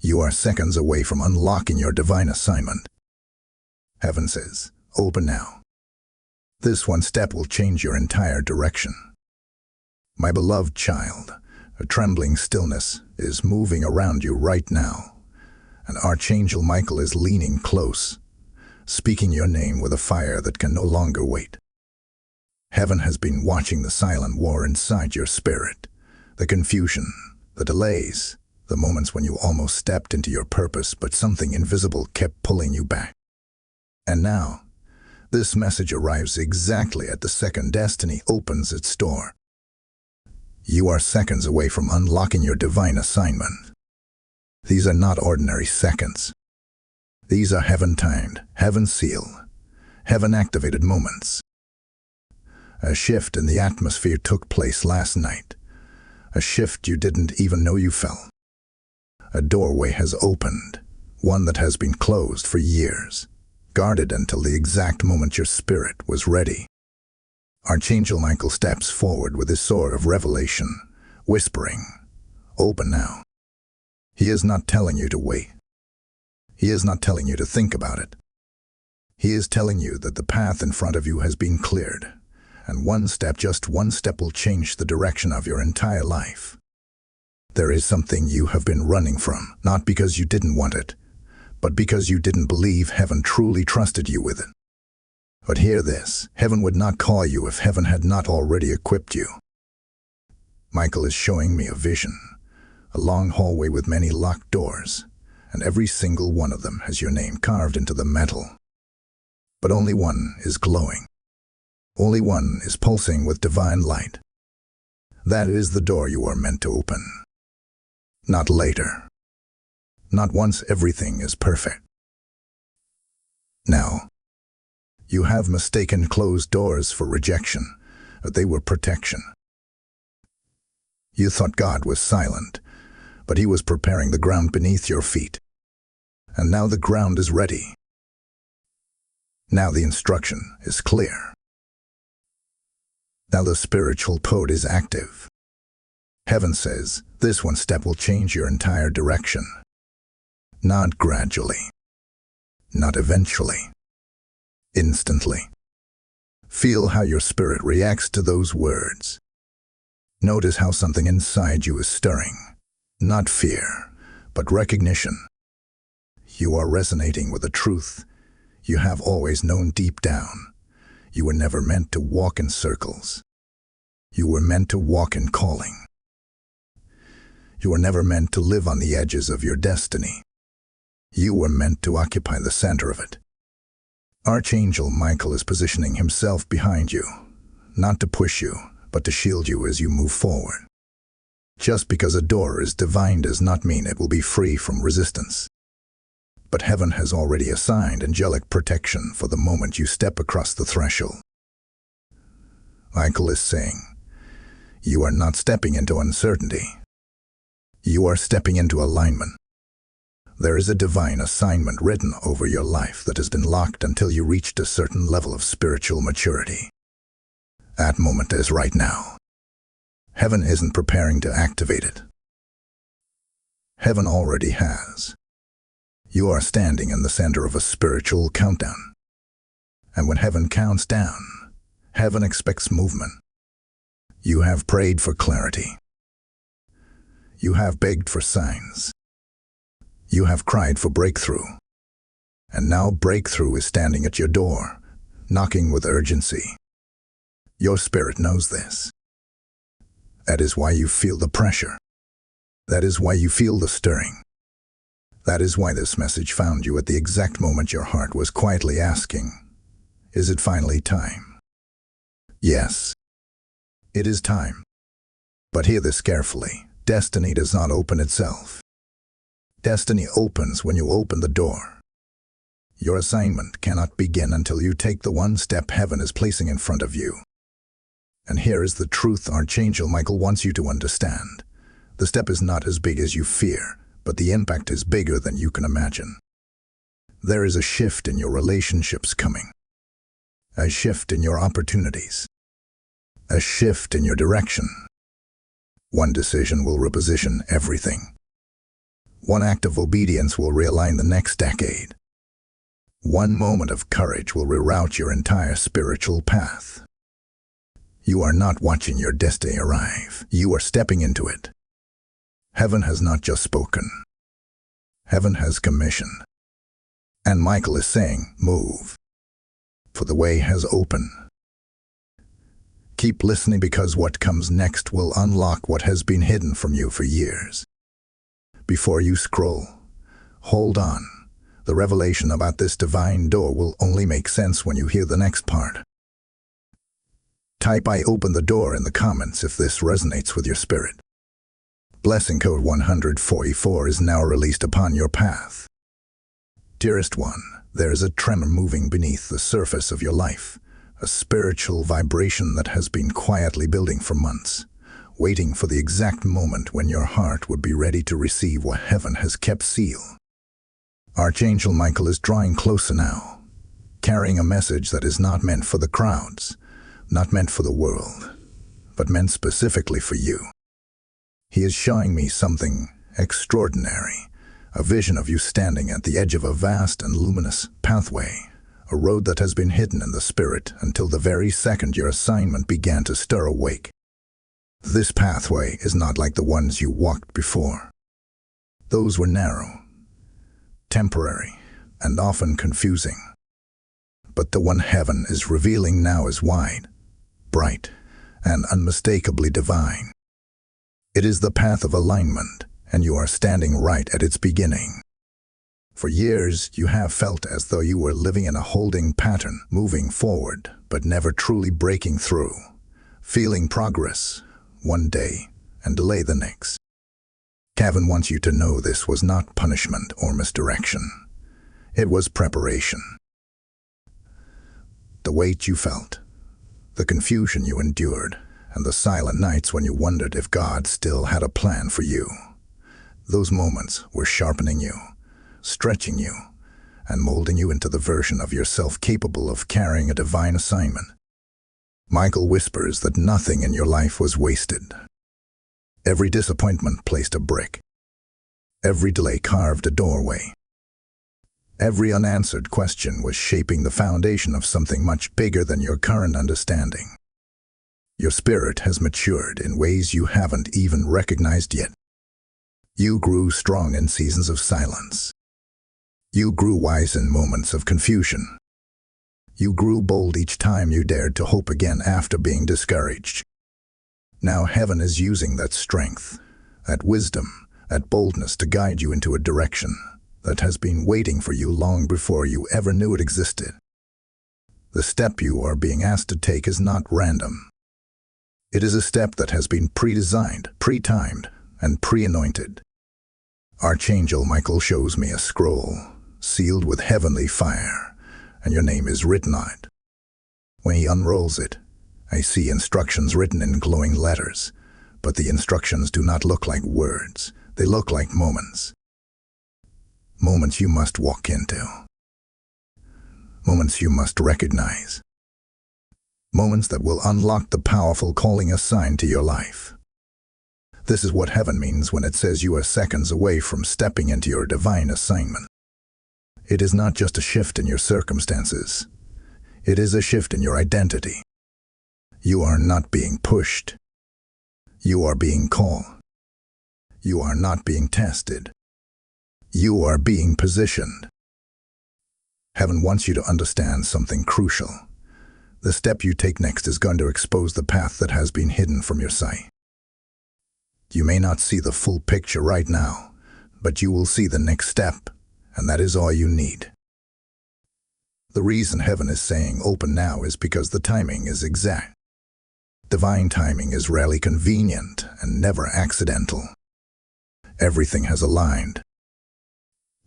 You are seconds away from unlocking your divine assignment. Heaven says, open now. This one step will change your entire direction. My beloved child, a trembling stillness is moving around you right now, and Archangel Michael is leaning close, speaking your name with a fire that can no longer wait. Heaven has been watching the silent war inside your spirit, the confusion, the delays, the moments when you almost stepped into your purpose but something invisible kept pulling you back. And now, this message arrives exactly at the second destiny opens its door. You are seconds away from unlocking your divine assignment. These are not ordinary seconds. These are heaven-timed, heaven-sealed, heaven-activated moments. A shift in the atmosphere took place last night. A shift you didn't even know you felt. A doorway has opened, one that has been closed for years, guarded until the exact moment your spirit was ready. Archangel Michael steps forward with his sword of revelation, whispering, open now. He is not telling you to wait. He is not telling you to think about it. He is telling you that the path in front of you has been cleared, and just one step will change the direction of your entire life. There is something you have been running from, not because you didn't want it, but because you didn't believe heaven truly trusted you with it. But hear this, heaven would not call you if heaven had not already equipped you. Michael is showing me a vision, a long hallway with many locked doors, and every single one of them has your name carved into the metal. But only one is glowing. Only one is pulsing with divine light. That is the door you are meant to open. Not later. Not once everything is perfect. Now, you have mistaken closed doors for rejection, but they were protection. You thought God was silent, but He was preparing the ground beneath your feet. And now the ground is ready. Now the instruction is clear. Now the spiritual code is active. Heaven says, this one step will change your entire direction. Not gradually. Not eventually. Instantly. Feel how your spirit reacts to those words. Notice how something inside you is stirring. Not fear, but recognition. You are resonating with a truth you have always known deep down. You were never meant to walk in circles. You were meant to walk in calling. You were never meant to live on the edges of your destiny. You were meant to occupy the center of it. Archangel Michael is positioning himself behind you, not to push you, but to shield you as you move forward. Just because a door is divine does not mean it will be free from resistance. But heaven has already assigned angelic protection for the moment you step across the threshold. Michael is saying, you are not stepping into uncertainty. You are stepping into alignment. There is a divine assignment written over your life that has been locked until you reached a certain level of spiritual maturity. That moment is right now. Heaven isn't preparing to activate it. Heaven already has. You are standing in the center of a spiritual countdown. And when heaven counts down, heaven expects movement. You have prayed for clarity. You have begged for signs. You have cried for breakthrough. And now breakthrough is standing at your door, knocking with urgency. Your spirit knows this. That is why you feel the pressure. That is why you feel the stirring. That is why this message found you at the exact moment your heart was quietly asking, is it finally time? Yes, it is time. But hear this carefully. Destiny does not open itself. Destiny opens when you open the door. Your assignment cannot begin until you take the one step heaven is placing in front of you. And here is the truth Archangel Michael wants you to understand. The step is not as big as you fear, but the impact is bigger than you can imagine. There is a shift in your relationships coming. A shift in your opportunities. A shift in your direction. One decision will reposition everything. One act of obedience will realign the next decade. One moment of courage will reroute your entire spiritual path. You are not watching your destiny arrive. You are stepping into it. Heaven has not just spoken. Heaven has commissioned. And Michael is saying, move. For the way has opened. Keep listening, because what comes next will unlock what has been hidden from you for years. Before you scroll, hold on. The revelation about this divine door will only make sense when you hear the next part. Type "I open the door" in the comments if this resonates with your spirit. Blessing code 144 is now released upon your path. Dearest one, there is a tremor moving beneath the surface of your life, a spiritual vibration that has been quietly building for months, waiting for the exact moment when your heart would be ready to receive what heaven has kept sealed. Archangel Michael is drawing closer now, carrying a message that is not meant for the crowds, not meant for the world, but meant specifically for you. He is showing me something extraordinary, a vision of you standing at the edge of a vast and luminous pathway, a road that has been hidden in the spirit until the very second your assignment began to stir awake. This pathway is not like the ones you walked before. Those were narrow, temporary, and often confusing. But the one heaven is revealing now is wide, bright, and unmistakably divine. It is the path of alignment, and you are standing right at its beginning. For years, you have felt as though you were living in a holding pattern, moving forward, but never truly breaking through, feeling progress one day and delay the next. Kevin wants you to know this was not punishment or misdirection. It was preparation. The weight you felt, the confusion you endured, and the silent nights when you wondered if God still had a plan for you. Those moments were sharpening you, stretching you, and molding you into the version of yourself capable of carrying a divine assignment. Michael whispers that nothing in your life was wasted. Every disappointment placed a brick. Every delay carved a doorway. Every unanswered question was shaping the foundation of something much bigger than your current understanding. Your spirit has matured in ways you haven't even recognized yet. You grew strong in seasons of silence. You grew wise in moments of confusion. You grew bold each time you dared to hope again after being discouraged. Now heaven is using that strength, that wisdom, that boldness to guide you into a direction that has been waiting for you long before you ever knew it existed. The step you are being asked to take is not random. It is a step that has been pre-designed, pre-timed, and pre-anointed. Archangel Michael shows me a scroll, sealed with heavenly fire, and your name is written on it. When he unrolls it, I see instructions written in glowing letters, but the instructions do not look like words. They look like moments. Moments you must walk into. Moments you must recognize. Moments that will unlock the powerful calling assigned to your life. This is what heaven means when it says you are seconds away from stepping into your divine assignment. It is not just a shift in your circumstances. It is a shift in your identity. You are not being pushed. You are being called. You are not being tested. You are being positioned. Heaven wants you to understand something crucial. The step you take next is going to expose the path that has been hidden from your sight. You may not see the full picture right now, but you will see the next step, and that is all you need. The reason heaven is saying open now is because the timing is exact. Divine timing is rarely convenient and never accidental. Everything has aligned.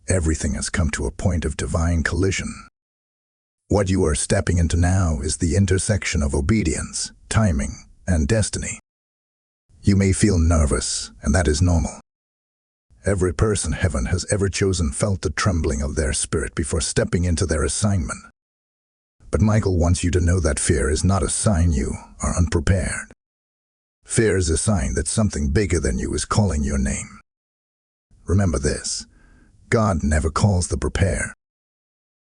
Everything has come to a point of divine collision. What you are stepping into now is the intersection of obedience, timing, and destiny. You may feel nervous, and that is normal. Every person heaven has ever chosen felt the trembling of their spirit before stepping into their assignment. But Michael wants you to know that fear is not a sign you are unprepared. Fear is a sign that something bigger than you is calling your name. Remember this: God never calls the prepare.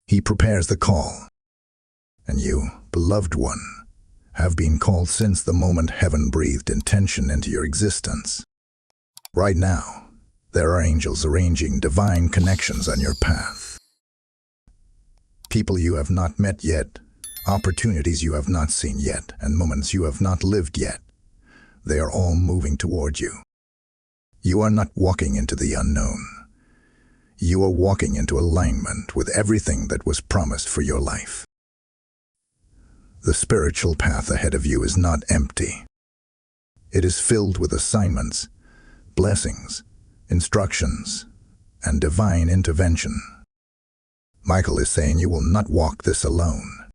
He prepares the call. And you, beloved one, have been called since the moment heaven breathed intention into your existence. Right now, there are angels arranging divine connections on your path. People you have not met yet, opportunities you have not seen yet, and moments you have not lived yet. They are all moving toward you. You are not walking into the unknown. You are walking into alignment with everything that was promised for your life. The spiritual path ahead of you is not empty. It is filled with assignments, blessings, instructions, and divine intervention. Michael is saying you will not walk this alone.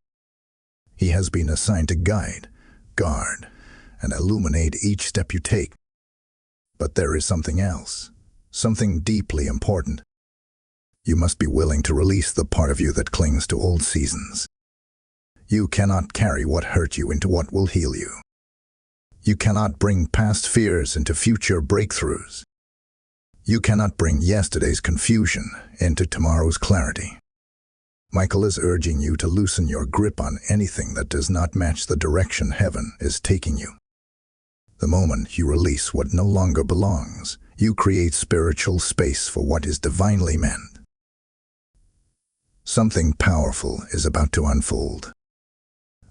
He has been assigned to guide, guard, and illuminate each step you take. But there is something else, something deeply important. You must be willing to release the part of you that clings to old seasons. You cannot carry what hurt you into what will heal you. You cannot bring past fears into future breakthroughs. You cannot bring yesterday's confusion into tomorrow's clarity. Michael is urging you to loosen your grip on anything that does not match the direction heaven is taking you. The moment you release what no longer belongs, you create spiritual space for what is divinely meant. Something powerful is about to unfold.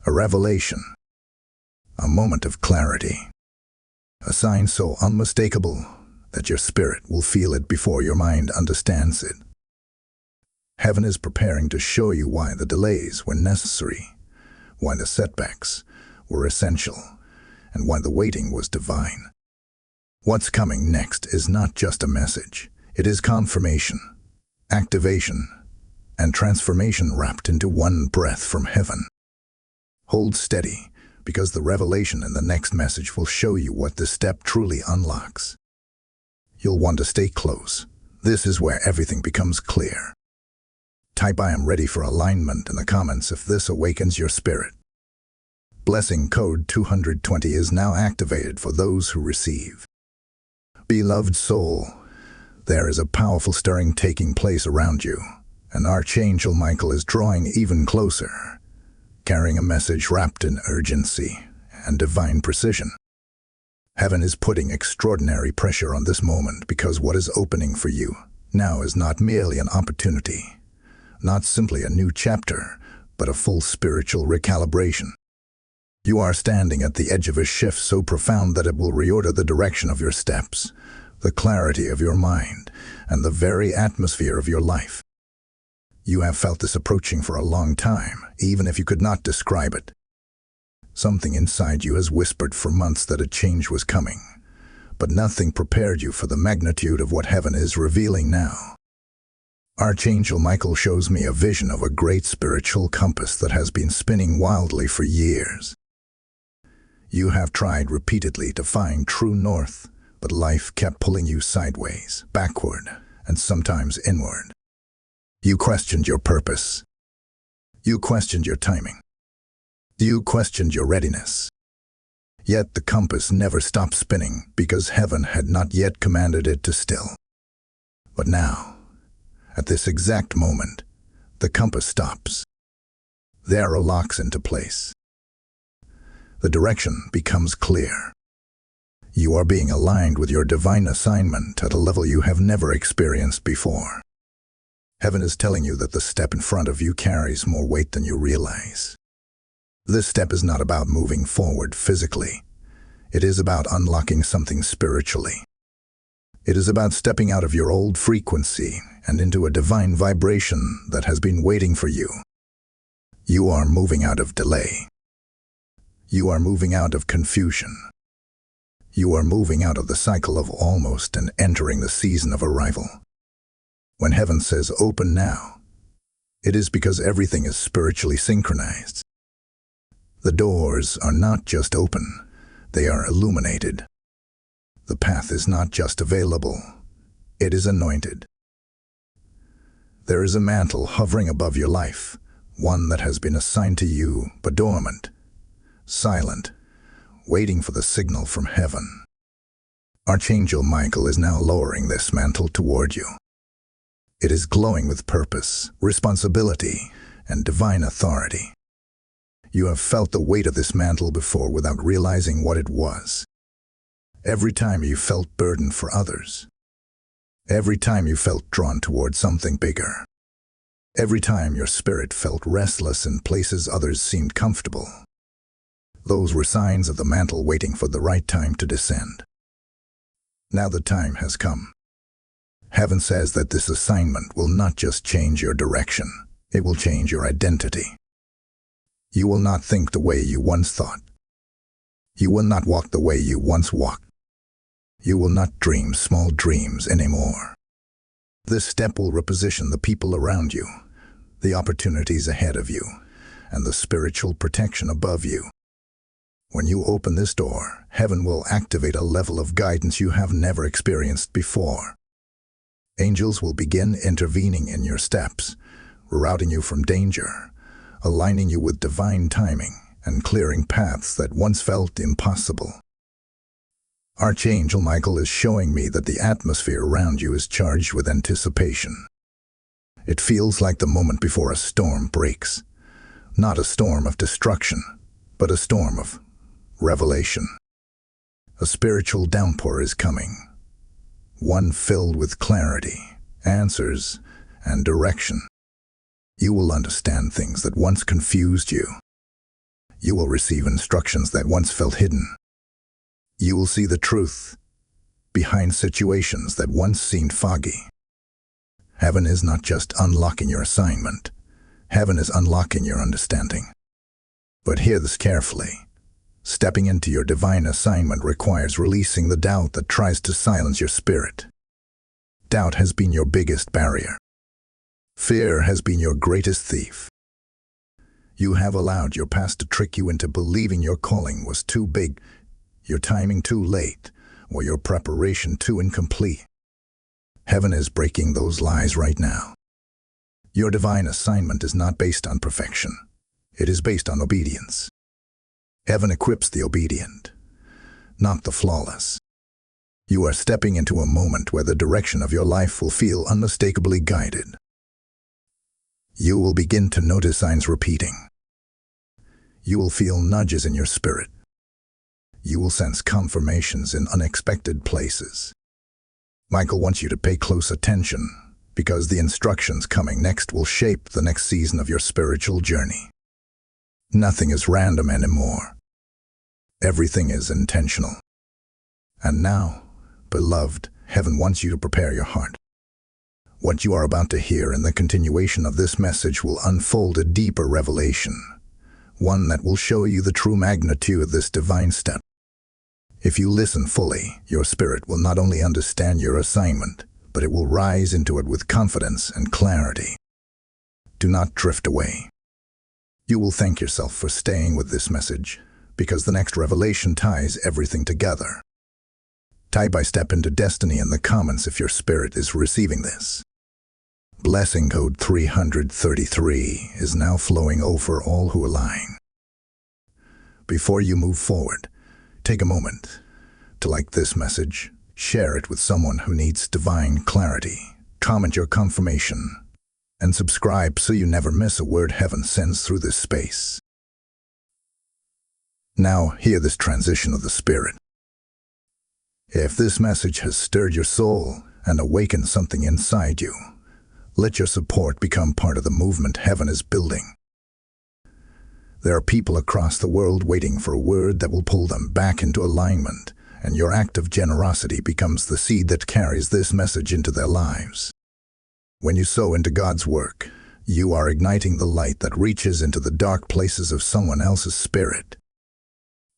A revelation, a moment of clarity, a sign so unmistakable that your spirit will feel it before your mind understands it. Heaven is preparing to show you why the delays were necessary, why the setbacks were essential, and why the waiting was divine. What's coming next is not just a message. It is confirmation, activation, and transformation wrapped into one breath from heaven. Hold steady, because the revelation in the next message will show you what this step truly unlocks. You'll want to stay close. This is where everything becomes clear. Type "I am ready for alignment" in the comments if this awakens your spirit. Blessing code 220 is now activated for those who receive. Beloved soul, there is a powerful stirring taking place around you, and Archangel Michael is drawing even closer, carrying a message wrapped in urgency and divine precision. Heaven is putting extraordinary pressure on this moment because what is opening for you now is not merely an opportunity, not simply a new chapter, but a full spiritual recalibration. You are standing at the edge of a shift so profound that it will reorder the direction of your steps, the clarity of your mind, and the very atmosphere of your life. You have felt this approaching for a long time, even if you could not describe it. Something inside you has whispered for months that a change was coming, but nothing prepared you for the magnitude of what heaven is revealing now. Archangel Michael shows me a vision of a great spiritual compass that has been spinning wildly for years. You have tried repeatedly to find true north, but life kept pulling you sideways, backward, and sometimes inward. You questioned your purpose. You questioned your timing. You questioned your readiness. Yet the compass never stopped spinning because heaven had not yet commanded it to still. But now, at this exact moment, the compass stops. The arrow locks into place. The direction becomes clear. You are being aligned with your divine assignment at a level you have never experienced before. Heaven is telling you that the step in front of you carries more weight than you realize. This step is not about moving forward physically. It is about unlocking something spiritually. It is about stepping out of your old frequency and into a divine vibration that has been waiting for you. You are moving out of delay. You are moving out of confusion. You are moving out of the cycle of almost and entering the season of arrival. When heaven says open now, it is because everything is spiritually synchronized. The doors are not just open, they are illuminated. The path is not just available, it is anointed. There is a mantle hovering above your life, one that has been assigned to you, but dormant, silent, waiting for the signal from heaven. Archangel Michael is now lowering this mantle toward you. It is glowing with purpose, responsibility, and divine authority. You have felt the weight of this mantle before without realizing what it was. Every time you felt burdened for others. Every time you felt drawn toward something bigger. Every time your spirit felt restless in places others seemed comfortable. Those were signs of the mantle waiting for the right time to descend. Now the time has come. Heaven says that this assignment will not just change your direction, it will change your identity. You will not think the way you once thought. You will not walk the way you once walked. You will not dream small dreams anymore. This step will reposition the people around you, the opportunities ahead of you, and the spiritual protection above you. When you open this door, heaven will activate a level of guidance you have never experienced before. Angels will begin intervening in your steps, routing you from danger, aligning you with divine timing, and clearing paths that once felt impossible. Archangel Michael is showing me that the atmosphere around you is charged with anticipation. It feels like the moment before a storm breaks. Not a storm of destruction, but a storm of revelation. A spiritual downpour is coming. One filled with clarity, answers, and direction. You will understand things that once confused you. You will receive instructions that once felt hidden. You will see the truth behind situations that once seemed foggy. Heaven is not just unlocking your assignment. Heaven is unlocking your understanding. But hear this carefully. Stepping into your divine assignment requires releasing the doubt that tries to silence your spirit. Doubt has been your biggest barrier. Fear has been your greatest thief. You have allowed your past to trick you into believing your calling was too big, your timing too late, or your preparation too incomplete. Heaven is breaking those lies right now. Your divine assignment is not based on perfection. It is based on obedience. Heaven equips the obedient, not the flawless. You are stepping into a moment where the direction of your life will feel unmistakably guided. You will begin to notice signs repeating. You will feel nudges in your spirit. You will sense confirmations in unexpected places. Michael wants you to pay close attention, because the instructions coming next will shape the next season of your spiritual journey. Nothing is random anymore. Everything is intentional. And now, beloved, heaven wants you to prepare your heart. What you are about to hear in the continuation of this message will unfold a deeper revelation, one that will show you the true magnitude of this divine step. If you listen fully, your spirit will not only understand your assignment, but it will rise into it with confidence and clarity. Do not drift away. You will thank yourself for staying with this message, because the next revelation ties everything together. Type "I step into destiny" in the comments if your spirit is receiving this. Blessing code 333 is now flowing over all who align. Before you move forward, take a moment to like this message, share it with someone who needs divine clarity, comment your confirmation, and subscribe so you never miss a word heaven sends through this space. Now, hear this transition of the spirit. If this message has stirred your soul and awakened something inside you, let your support become part of the movement heaven is building. There are people across the world waiting for a word that will pull them back into alignment, and your act of generosity becomes the seed that carries this message into their lives. When you sow into God's work, you are igniting the light that reaches into the dark places of someone else's spirit.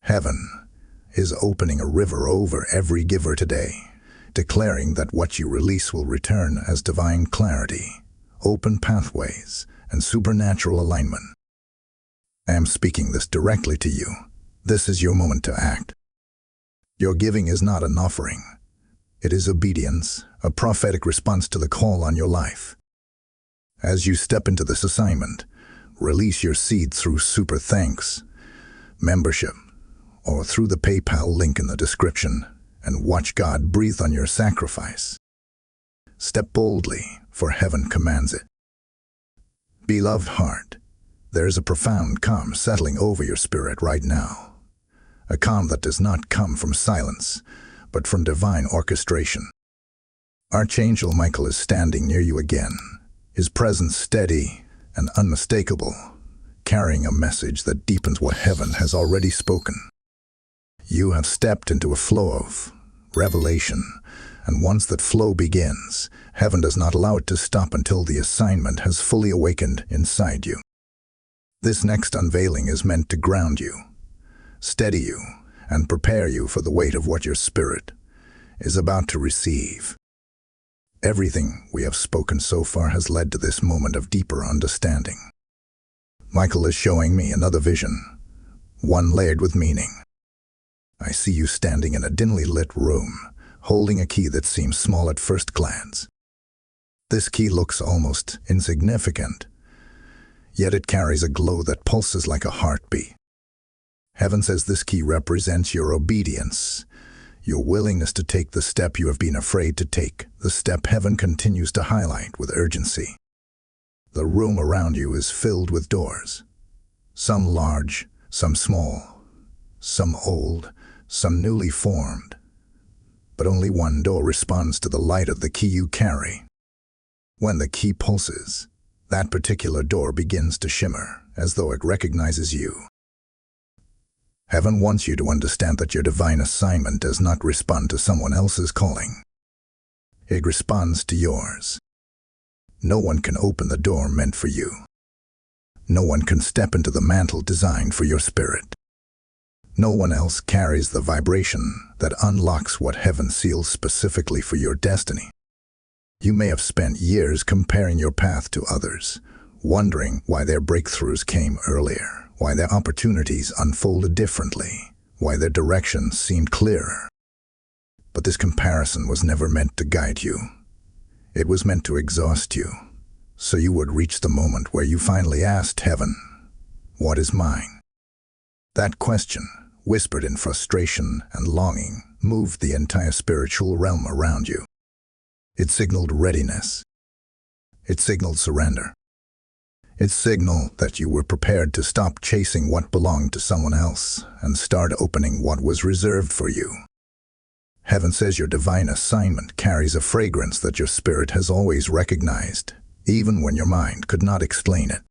Heaven is opening a river over every giver today, declaring that what you release will return as divine clarity, open pathways, and supernatural alignment. I am speaking this directly to you. This is your moment to act. Your giving is not an offering. It is obedience, a prophetic response to the call on your life. As you step into this assignment, release your seed through Super Thanks, membership, or through the PayPal link in the description, and watch God breathe on your sacrifice. Step boldly, for heaven commands it. Beloved heart, there is a profound calm settling over your spirit right now. A calm that does not come from silence, but from divine orchestration. Archangel Michael is standing near you again, his presence steady and unmistakable, carrying a message that deepens what heaven has already spoken. You have stepped into a flow of revelation, and once that flow begins, heaven does not allow it to stop until the assignment has fully awakened inside you. This next unveiling is meant to ground you, steady you, and prepare you for the weight of what your spirit is about to receive. Everything we have spoken so far has led to this moment of deeper understanding. Michael is showing me another vision, one layered with meaning. I see you standing in a dimly lit room, holding a key that seems small at first glance. This key looks almost insignificant, yet it carries a glow that pulses like a heartbeat. Heaven says this key represents your obedience, your willingness to take the step you have been afraid to take, the step heaven continues to highlight with urgency. The room around you is filled with doors, some large, some small, some old, some newly formed. But only one door responds to the light of the key you carry. When the key pulses, that particular door begins to shimmer, as though it recognizes you. Heaven wants you to understand that your divine assignment does not respond to someone else's calling. It responds to yours. No one can open the door meant for you. No one can step into the mantle designed for your spirit. No one else carries the vibration that unlocks what heaven seals specifically for your destiny. You may have spent years comparing your path to others, wondering why their breakthroughs came earlier, why their opportunities unfolded differently, why their directions seemed clearer. But this comparison was never meant to guide you. It was meant to exhaust you, so you would reach the moment where you finally asked heaven, "What is mine?" That question, whispered in frustration and longing, moved the entire spiritual realm around you. It signaled readiness. It signaled surrender. It signaled that you were prepared to stop chasing what belonged to someone else and start opening what was reserved for you. Heaven says your divine assignment carries a fragrance that your spirit has always recognized, even when your mind could not explain it.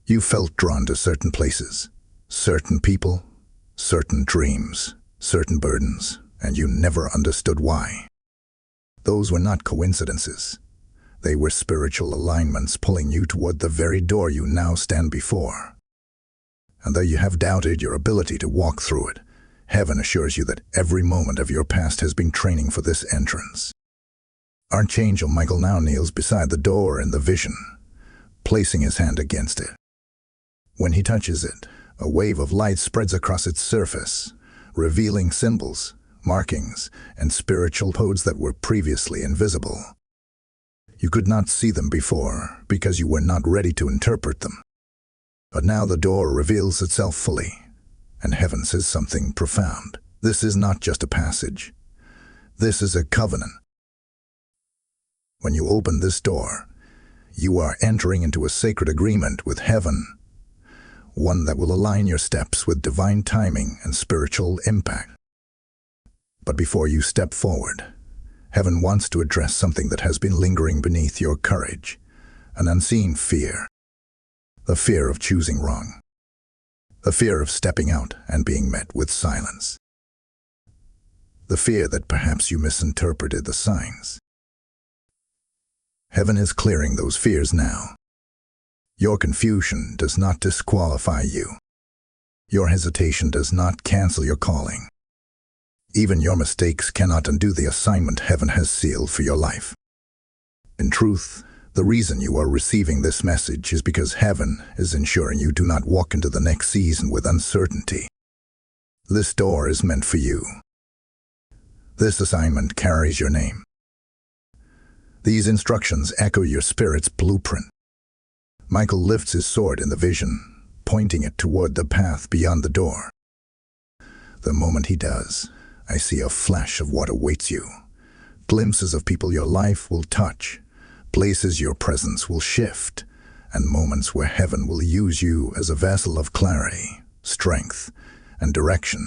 You felt drawn to certain places, certain people, certain dreams, certain burdens, and you never understood why. Those were not coincidences. They were spiritual alignments pulling you toward the very door you now stand before. And though you have doubted your ability to walk through it, heaven assures you that every moment of your past has been training for this entrance. Archangel Michael now kneels beside the door in the vision, placing his hand against it. When he touches it, a wave of light spreads across its surface, revealing symbols, markings, and spiritual codes that were previously invisible. You could not see them before because you were not ready to interpret them. But now the door reveals itself fully, and heaven says something profound. This is not just a passage. This is a covenant. When you open this door, you are entering into a sacred agreement with heaven, one that will align your steps with divine timing and spiritual impact. But before you step forward, heaven wants to address something that has been lingering beneath your courage, an unseen fear. The fear of choosing wrong. The fear of stepping out and being met with silence. The fear that perhaps you misinterpreted the signs. Heaven is clearing those fears now. Your confusion does not disqualify you. Your hesitation does not cancel your calling. Even your mistakes cannot undo the assignment heaven has sealed for your life. In truth, the reason you are receiving this message is because heaven is ensuring you do not walk into the next season with uncertainty. This door is meant for you. This assignment carries your name. These instructions echo your spirit's blueprint. Michael lifts his sword in the vision, pointing it toward the path beyond the door. The moment he does, I see a flash of what awaits you. Glimpses of people your life will touch, places your presence will shift, and moments where heaven will use you as a vessel of clarity, strength, and direction.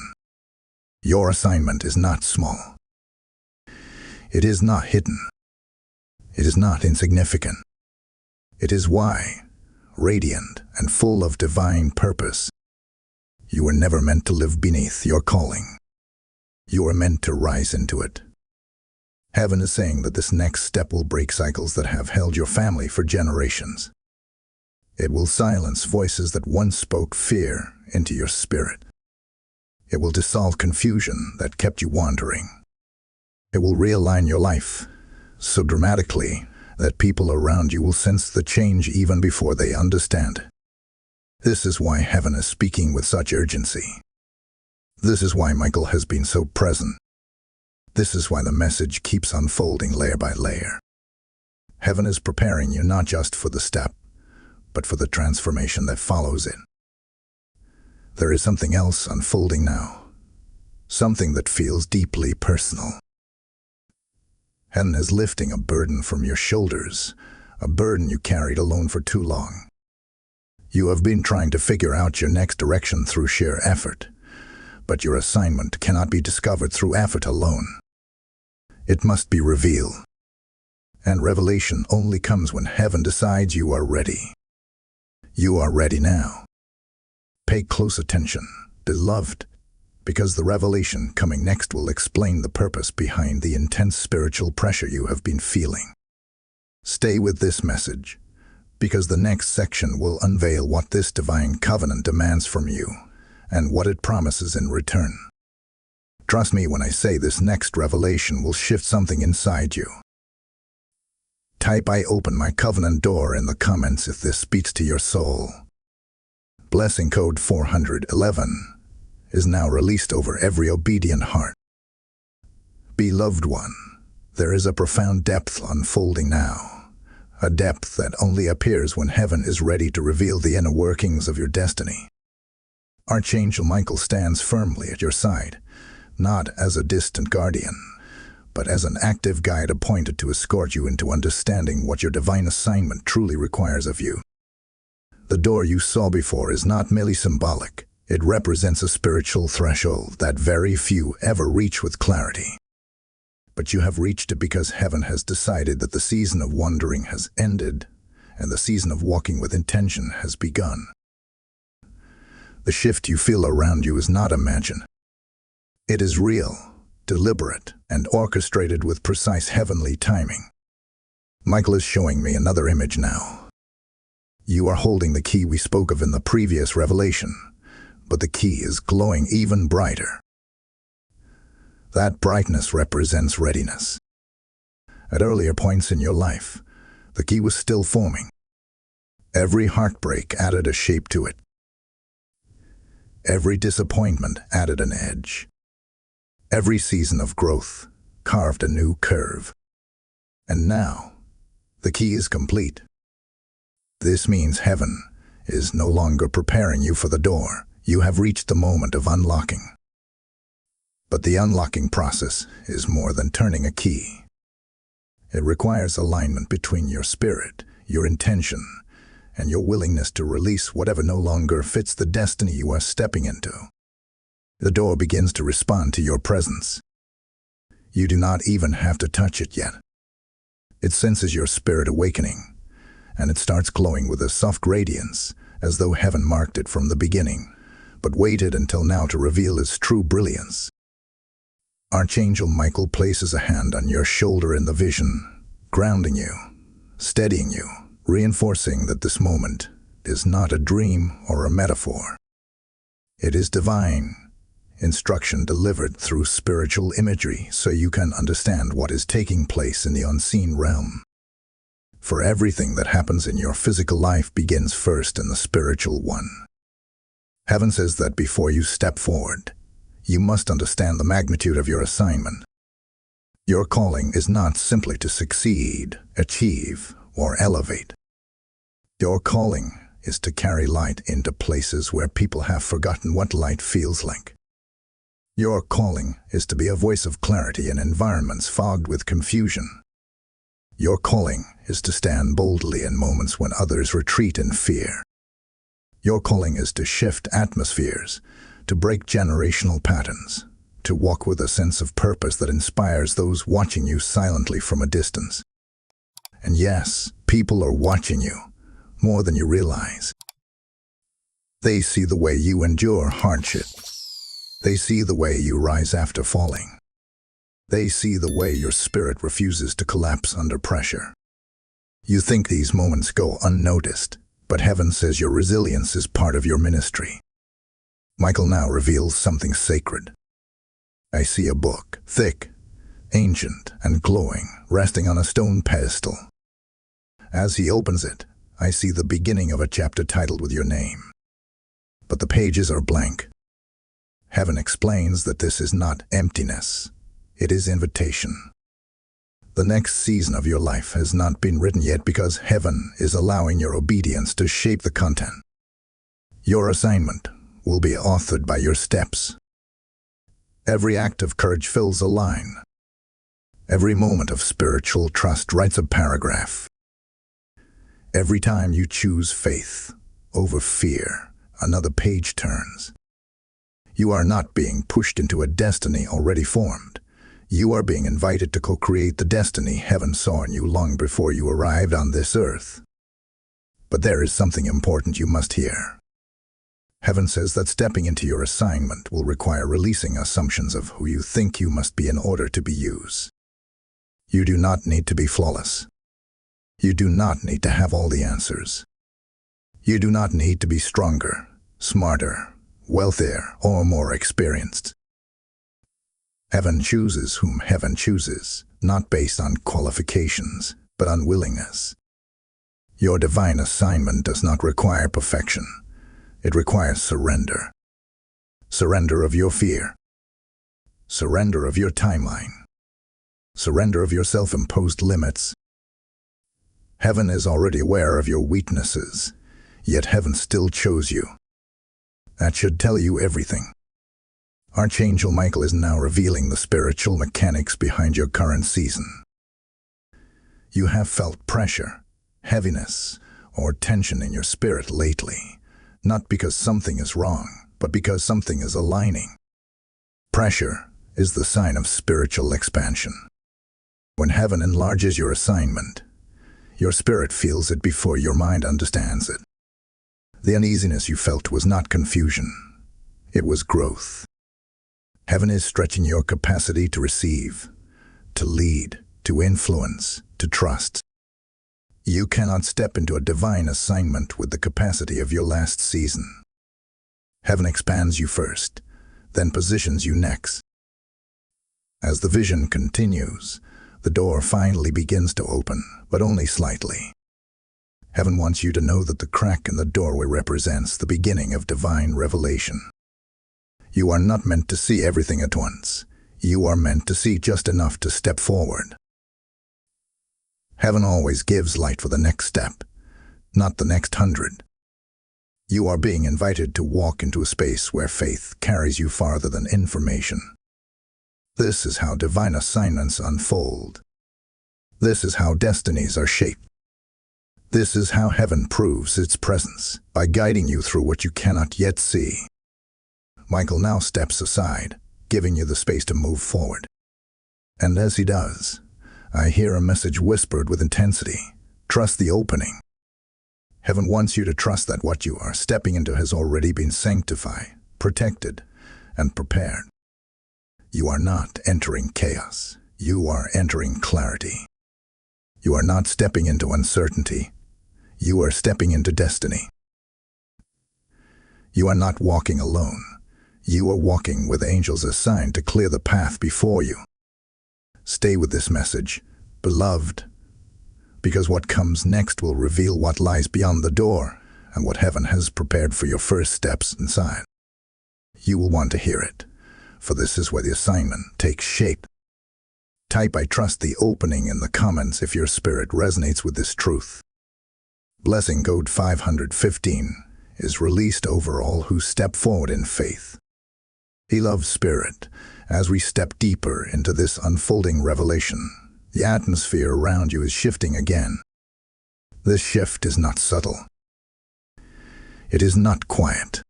Your assignment is not small. It is not hidden. It is not insignificant. It is wide, radiant, and full of divine purpose. You were never meant to live beneath your calling. You are meant to rise into it. Heaven is saying that this next step will break cycles that have held your family for generations. It will silence voices that once spoke fear into your spirit. It will dissolve confusion that kept you wandering. It will realign your life so dramatically that people around you will sense the change even before they understand. This is why heaven is speaking with such urgency. This is why Michael has been so present. This is why the message keeps unfolding layer by layer. Heaven is preparing you not just for the step, but for the transformation that follows it. There is something else unfolding now, something that feels deeply personal. Heaven is lifting a burden from your shoulders, a burden you carried alone for too long. You have been trying to figure out your next direction through sheer effort, but your assignment cannot be discovered through effort alone. It must be revealed. And revelation only comes when heaven decides you are ready. You are ready now. Pay close attention, beloved, because the revelation coming next will explain the purpose behind the intense spiritual pressure you have been feeling. Stay with this message, because the next section will unveil what this divine covenant demands from you and what it promises in return. Trust me when I say this next revelation will shift something inside you. Type "I open my covenant door" in the comments if this speaks to your soul. Blessing code 411 is now released over every obedient heart. Beloved one, there is a profound depth unfolding now, a depth that only appears when heaven is ready to reveal the inner workings of your destiny. Archangel Michael stands firmly at your side, not as a distant guardian, but as an active guide appointed to escort you into understanding what your divine assignment truly requires of you. The door you saw before is not merely symbolic. It represents a spiritual threshold that very few ever reach with clarity. But you have reached it because heaven has decided that the season of wandering has ended and the season of walking with intention has begun. The shift you feel around you is not imagined. It is real, deliberate, and orchestrated with precise heavenly timing. Michael is showing me another image now. You are holding the key we spoke of in the previous revelation, but the key is glowing even brighter. That brightness represents readiness. At earlier points in your life, the key was still forming. Every heartbreak added a shape to it. Every disappointment added an edge. Every season of growth carved a new curve. And now, the key is complete. This means heaven is no longer preparing you for the door. You have reached the moment of unlocking. But the unlocking process is more than turning a key. It requires alignment between your spirit, your intention, and your willingness to release whatever no longer fits the destiny you are stepping into. The door begins to respond to your presence. You do not even have to touch it yet. It senses your spirit awakening, and it starts glowing with a soft radiance, as though heaven marked it from the beginning, but waited until now to reveal its true brilliance. Archangel Michael places a hand on your shoulder in the vision, grounding you, steadying you, reinforcing that this moment is not a dream or a metaphor. It is divine instruction delivered through spiritual imagery so you can understand what is taking place in the unseen realm. For everything that happens in your physical life begins first in the spiritual one. Heaven says that before you step forward, you must understand the magnitude of your assignment. Your calling is not simply to succeed, achieve, or elevate. Your calling is to carry light into places where people have forgotten what light feels like. Your calling is to be a voice of clarity in environments fogged with confusion. Your calling is to stand boldly in moments when others retreat in fear. Your calling is to shift atmospheres, to break generational patterns, to walk with a sense of purpose that inspires those watching you silently from a distance. And yes, people are watching you more than you realize. They see the way you endure hardship. They see the way you rise after falling. They see the way your spirit refuses to collapse under pressure. You think these moments go unnoticed, but heaven says your resilience is part of your ministry. Michael now reveals something sacred. I see a book, thick, ancient, and glowing, resting on a stone pedestal. As he opens it, I see the beginning of a chapter titled with your name. But the pages are blank. Heaven explains that this is not emptiness, it is invitation. The next season of your life has not been written yet because heaven is allowing your obedience to shape the content. Your assignment will be authored by your steps. Every act of courage fills a line. Every moment of spiritual trust writes a paragraph. Every time you choose faith over fear, another page turns. You are not being pushed into a destiny already formed. You are being invited to co-create the destiny heaven saw in you long before you arrived on this earth. But there is something important you must hear. Heaven says that stepping into your assignment will require releasing assumptions of who you think you must be in order to be used. You do not need to be flawless. You do not need to have all the answers. You do not need to be stronger, smarter, wealthier, or more experienced. Heaven chooses whom heaven chooses, not based on qualifications, but on willingness. Your divine assignment does not require perfection. It requires surrender. Surrender of your fear. Surrender of your timeline. Surrender of your self-imposed limits. Heaven is already aware of your weaknesses, yet heaven still chose you. That should tell you everything. Archangel Michael is now revealing the spiritual mechanics behind your current season. You have felt pressure, heaviness, or tension in your spirit lately, not because something is wrong, but because something is aligning. Pressure is the sign of spiritual expansion. When heaven enlarges your assignment, your spirit feels it before your mind understands it. The uneasiness you felt was not confusion. It was growth. Heaven is stretching your capacity to receive, to lead, to influence, to trust. You cannot step into a divine assignment with the capacity of your last season. Heaven expands you first, then positions you next. As the vision continues, the door finally begins to open, but only slightly. Heaven wants you to know that the crack in the doorway represents the beginning of divine revelation. You are not meant to see everything at once. You are meant to see just enough to step forward. Heaven always gives light for the next step, not the next 100. You are being invited to walk into a space where faith carries you farther than information. This is how divine assignments unfold. This is how destinies are shaped. This is how heaven proves its presence, by guiding you through what you cannot yet see. Michael now steps aside, giving you the space to move forward. And as he does, I hear a message whispered with intensity. Trust the opening. Heaven wants you to trust that what you are stepping into has already been sanctified, protected, and prepared. You are not entering chaos. You are entering clarity. You are not stepping into uncertainty. You are stepping into destiny. You are not walking alone. You are walking with angels assigned to clear the path before you. Stay with this message, beloved, because what comes next will reveal what lies beyond the door and what heaven has prepared for your first steps inside. You will want to hear it, for this is where the assignment takes shape. Type "I trust the opening" in the comments if your spirit resonates with this truth. Blessing code 515 is released over all who step forward in faith. Beloved Spirit, as we step deeper into this unfolding revelation, the atmosphere around you is shifting again. This shift is not subtle. It is not quiet.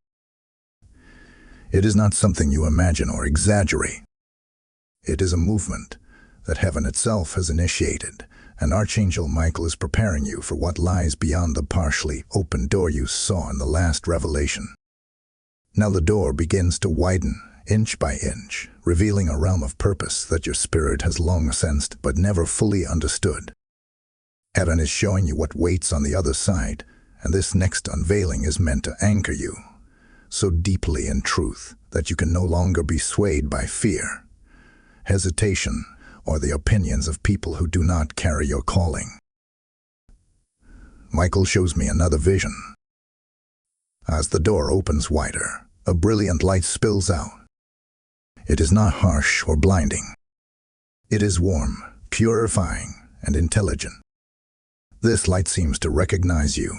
It is not something you imagine or exaggerate. It is a movement that heaven itself has initiated, and Archangel Michael is preparing you for what lies beyond the partially open door you saw in the last revelation. Now the door begins to widen, inch by inch, revealing a realm of purpose that your spirit has long sensed but never fully understood. Heaven is showing you what waits on the other side, and this next unveiling is meant to anchor you so deeply in truth that you can no longer be swayed by fear, hesitation, or the opinions of people who do not carry your calling. Michael shows me another vision. As the door opens wider, a brilliant light spills out. It is not harsh or blinding. It is warm, purifying, and intelligent. This light seems to recognize you,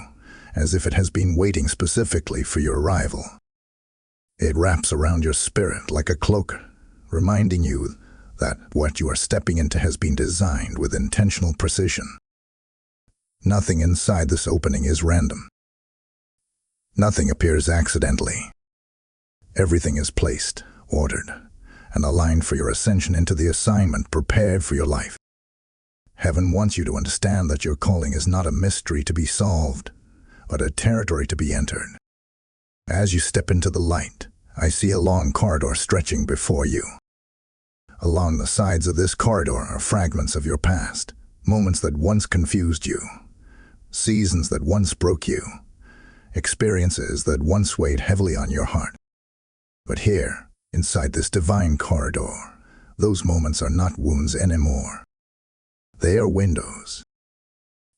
as if it has been waiting specifically for your arrival. It wraps around your spirit like a cloak, reminding you that what you are stepping into has been designed with intentional precision. Nothing inside this opening is random. Nothing appears accidentally. Everything is placed, ordered, and aligned for your ascension into the assignment prepared for your life. Heaven wants you to understand that your calling is not a mystery to be solved, but a territory to be entered. As you step into the light, I see a long corridor stretching before you. Along the sides of this corridor are fragments of your past, moments that once confused you, seasons that once broke you, experiences that once weighed heavily on your heart. But here, inside this divine corridor, those moments are not wounds anymore. They are windows.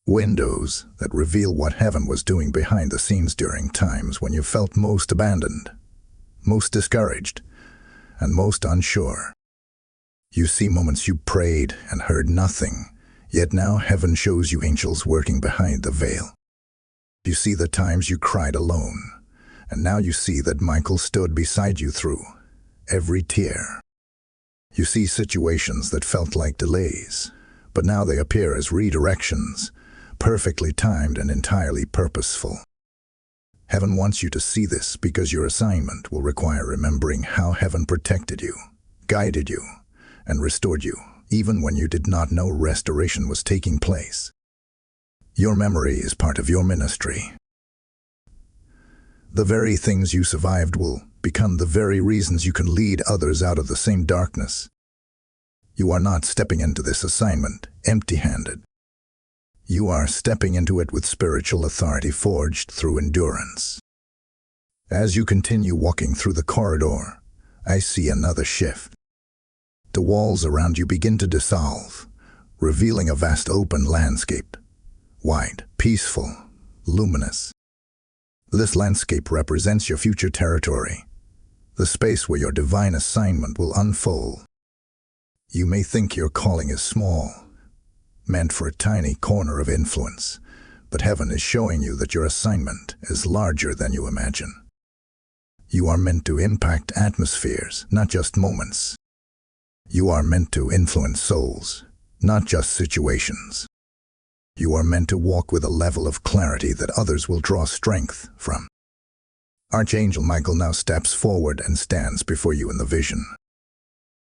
Windows that reveal what heaven was doing behind the scenes during times when you felt most abandoned, most discouraged, and most unsure. You see moments you prayed and heard nothing, yet now heaven shows you angels working behind the veil. You see the times you cried alone, and now you see that Michael stood beside you through every tear. You see situations that felt like delays, but now they appear as redirections, perfectly timed and entirely purposeful. Heaven wants you to see this because your assignment will require remembering how heaven protected you, guided you, and restored you, even when you did not know restoration was taking place. Your memory is part of your ministry. The very things you survived will become the very reasons you can lead others out of the same darkness. You are not stepping into this assignment empty-handed. You are stepping into it with spiritual authority forged through endurance. As you continue walking through the corridor, I see another shift. The walls around you begin to dissolve, revealing a vast open landscape, wide, peaceful, luminous. This landscape represents your future territory, the space where your divine assignment will unfold. You may think your calling is small, meant for a tiny corner of influence, but heaven is showing you that your assignment is larger than you imagine. You are meant to impact atmospheres, not just moments. You are meant to influence souls, not just situations. You are meant to walk with a level of clarity that others will draw strength from. Archangel Michael now steps forward and stands before you in the vision.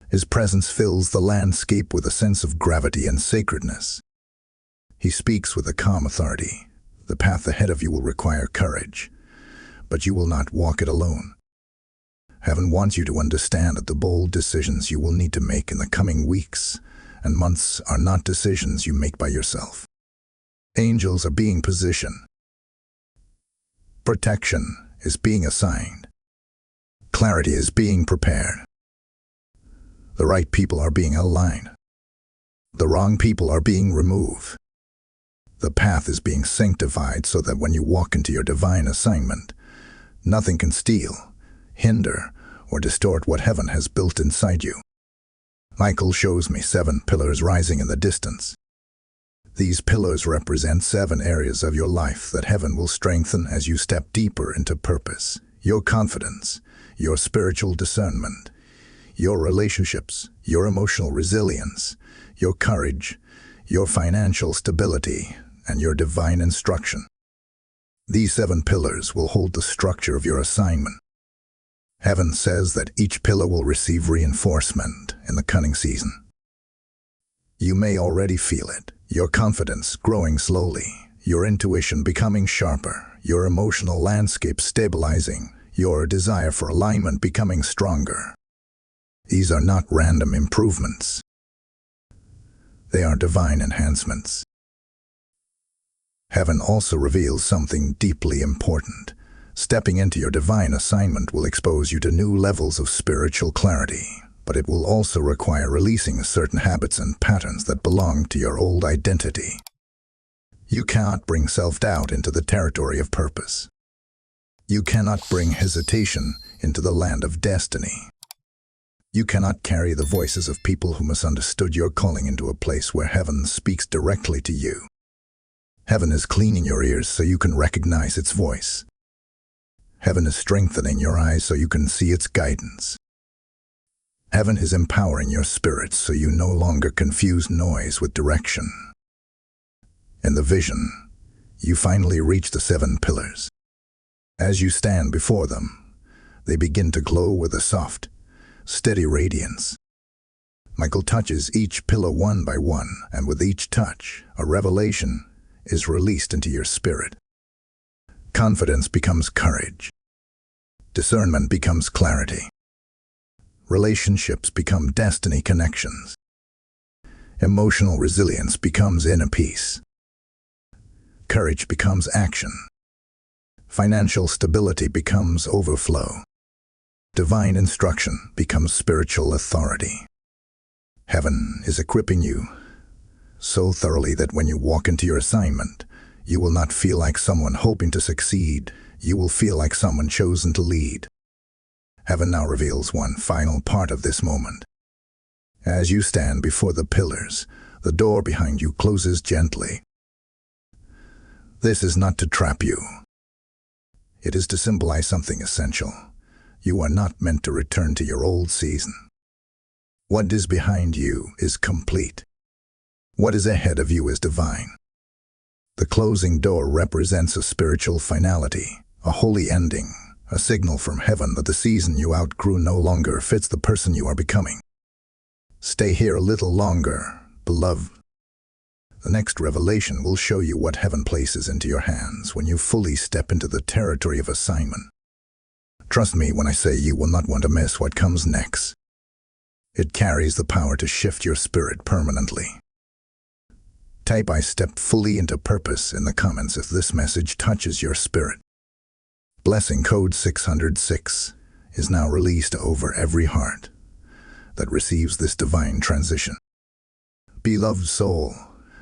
His presence fills the landscape with a sense of gravity and sacredness. He speaks with a calm authority. The path ahead of you will require courage, but you will not walk it alone. Heaven wants you to understand that the bold decisions you will need to make in the coming weeks and months are not decisions you make by yourself. Angels are being positioned. Protection is being assigned. Clarity is being prepared. The right people are being aligned. The wrong people are being removed. The path is being sanctified so that when you walk into your divine assignment, nothing can steal, hinder, or distort what heaven has built inside you. Michael shows me 7 pillars rising in the distance. These pillars represent 7 areas of your life that heaven will strengthen as you step deeper into purpose. Your confidence, your spiritual discernment, your relationships, your emotional resilience, your courage, your financial stability, and your divine instruction. These 7 pillars will hold the structure of your assignment. Heaven says that each pillar will receive reinforcement in the coming season. You may already feel it, your confidence growing slowly, your intuition becoming sharper, your emotional landscape stabilizing, your desire for alignment becoming stronger. These are not random improvements. They are divine enhancements. Heaven also reveals something deeply important. Stepping into your divine assignment will expose you to new levels of spiritual clarity, but it will also require releasing certain habits and patterns that belong to your old identity. You cannot bring self-doubt into the territory of purpose. You cannot bring hesitation into the land of destiny. You cannot carry the voices of people who misunderstood your calling into a place where heaven speaks directly to you. Heaven is cleaning your ears so you can recognize its voice. Heaven is strengthening your eyes so you can see its guidance. Heaven is empowering your spirit so you no longer confuse noise with direction. In the vision, you finally reach the 7 pillars. As you stand before them, they begin to glow with a soft, steady radiance. Michael touches each pillar one by one, and with each touch, a revelation is released into your spirit. Confidence becomes courage. Discernment becomes clarity. Relationships become destiny connections. Emotional resilience becomes inner peace. Courage becomes action. Financial stability becomes overflow. Divine instruction becomes spiritual authority. Heaven is equipping you so thoroughly that when you walk into your assignment, you will not feel like someone hoping to succeed. You will feel like someone chosen to lead. Heaven now reveals one final part of this moment. As you stand before the pillars, the door behind you closes gently. This is not to trap you. It is to symbolize something essential. You are not meant to return to your old season. What is behind you is complete. What is ahead of you is divine. The closing door represents a spiritual finality, a holy ending, a signal from heaven that the season you outgrew no longer fits the person you are becoming. Stay here a little longer, beloved. The next revelation will show you what heaven places into your hands when you fully step into the territory of assignment. Trust me when I say you will not want to miss what comes next. It carries the power to shift your spirit permanently. Type "I step fully into purpose" in the comments if this message touches your spirit. Blessing code 606 is now released over every heart that receives this divine transition. Beloved soul,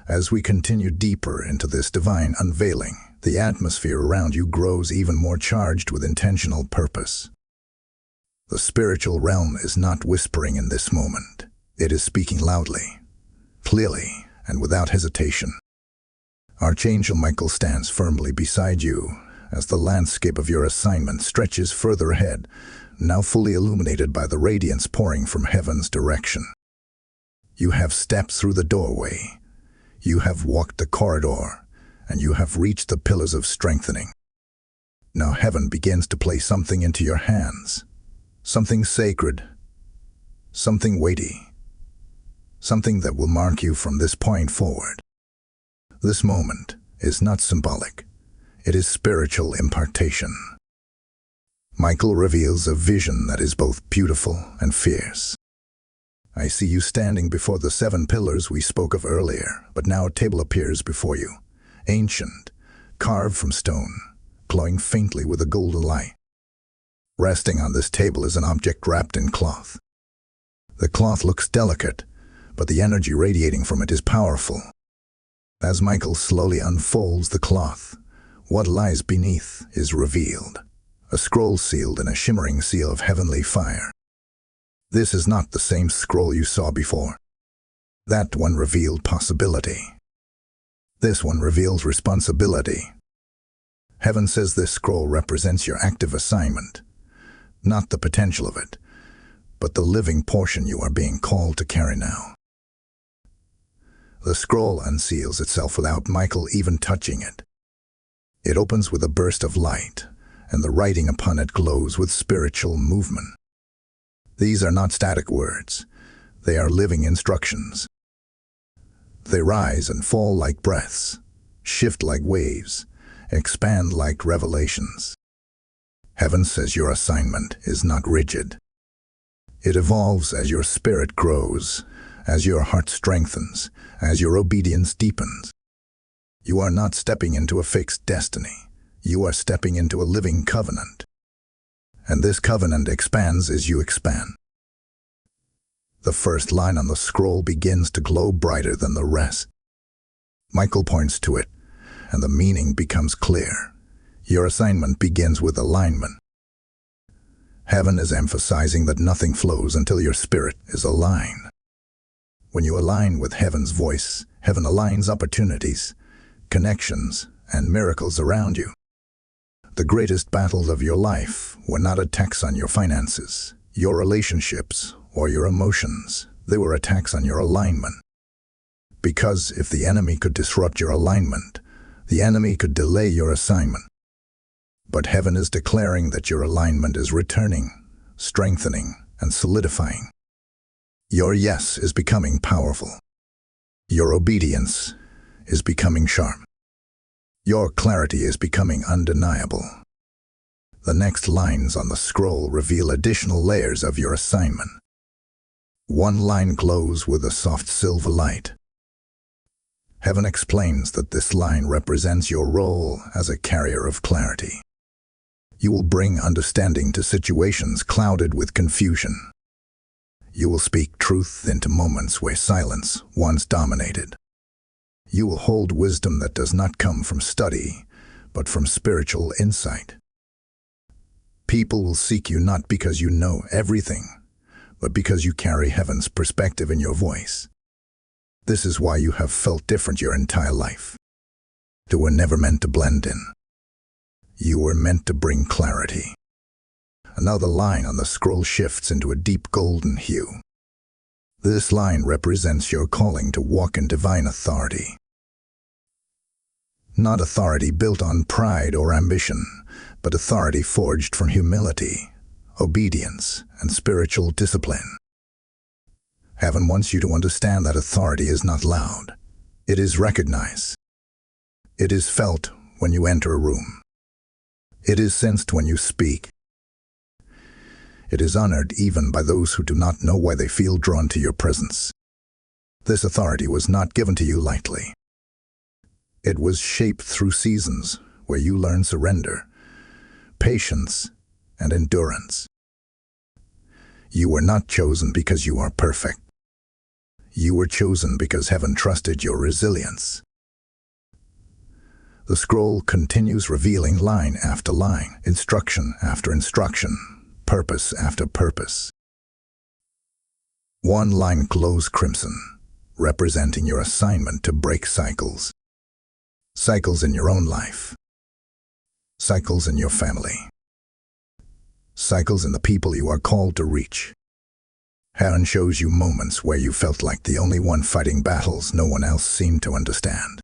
as we continue deeper into this divine unveiling, the atmosphere around you grows even more charged with intentional purpose. The spiritual realm is not whispering in this moment. It is speaking loudly, clearly, and without hesitation. Archangel Michael stands firmly beside you as the landscape of your assignment stretches further ahead, now fully illuminated by the radiance pouring from heaven's direction. You have stepped through the doorway. You have walked the corridor, and you have reached the pillars of strengthening. Now heaven begins to place something into your hands. Something sacred, something weighty, something that will mark you from this point forward. This moment is not symbolic. It is spiritual impartation. Michael reveals a vision that is both beautiful and fierce. I see you standing before the 7 pillars we spoke of earlier, but now a table appears before you, ancient, carved from stone, glowing faintly with a golden light. Resting on this table is an object wrapped in cloth. The cloth looks delicate, but the energy radiating from it is powerful. As Michael slowly unfolds the cloth, what lies beneath is revealed, a scroll sealed in a shimmering seal of heavenly fire. This is not the same scroll you saw before. That one revealed possibility. This one reveals responsibility. Heaven says this scroll represents your active assignment, not the potential of it, but the living portion you are being called to carry now. The scroll unseals itself without Michael even touching it. It opens with a burst of light, and the writing upon it glows with spiritual movement. These are not static words. They are living instructions. They rise and fall like breaths, shift like waves, expand like revelations. Heaven says your assignment is not rigid. It evolves as your spirit grows, as your heart strengthens, as your obedience deepens. You are not stepping into a fixed destiny. You are stepping into a living covenant. And this covenant expands as you expand. The first line on the scroll begins to glow brighter than the rest. Michael points to it, and the meaning becomes clear. Your assignment begins with alignment. Heaven is emphasizing that nothing flows until your spirit is aligned. When you align with heaven's voice, heaven aligns opportunities, connections, and miracles around you. The greatest battles of your life were not attacks on your finances, your relationships, or your emotions. They were attacks on your alignment. Because if the enemy could disrupt your alignment, the enemy could delay your assignment. But heaven is declaring that your alignment is returning, strengthening, and solidifying. Your yes is becoming powerful. Your obedience is becoming sharp. Your clarity is becoming undeniable. The next lines on the scroll reveal additional layers of your assignment. One line glows with a soft silver light. Heaven explains that this line represents your role as a carrier of clarity. You will bring understanding to situations clouded with confusion. You will speak truth into moments where silence once dominated. You will hold wisdom that does not come from study, but from spiritual insight. People will seek you not because you know everything, but because you carry heaven's perspective in your voice. This is why you have felt different your entire life. You were never meant to blend in. You were meant to bring clarity. Another line on the scroll shifts into a deep golden hue. This line represents your calling to walk in divine authority. Not authority built on pride or ambition, but authority forged from humility, obedience, and spiritual discipline. Heaven wants you to understand that authority is not loud. It is recognized. It is felt when you enter a room. It is sensed when you speak. It is honored even by those who do not know why they feel drawn to your presence. This authority was not given to you lightly. It was shaped through seasons where you learn surrender, patience, and endurance. You were not chosen because you are perfect. You were chosen because heaven trusted your resilience. The scroll continues revealing line after line, instruction after instruction, purpose after purpose. One line glows crimson, representing your assignment to break cycles. Cycles in your own life. Cycles in your family. Cycles in the people you are called to reach. Heaven shows you moments where you felt like the only one fighting battles no one else seemed to understand.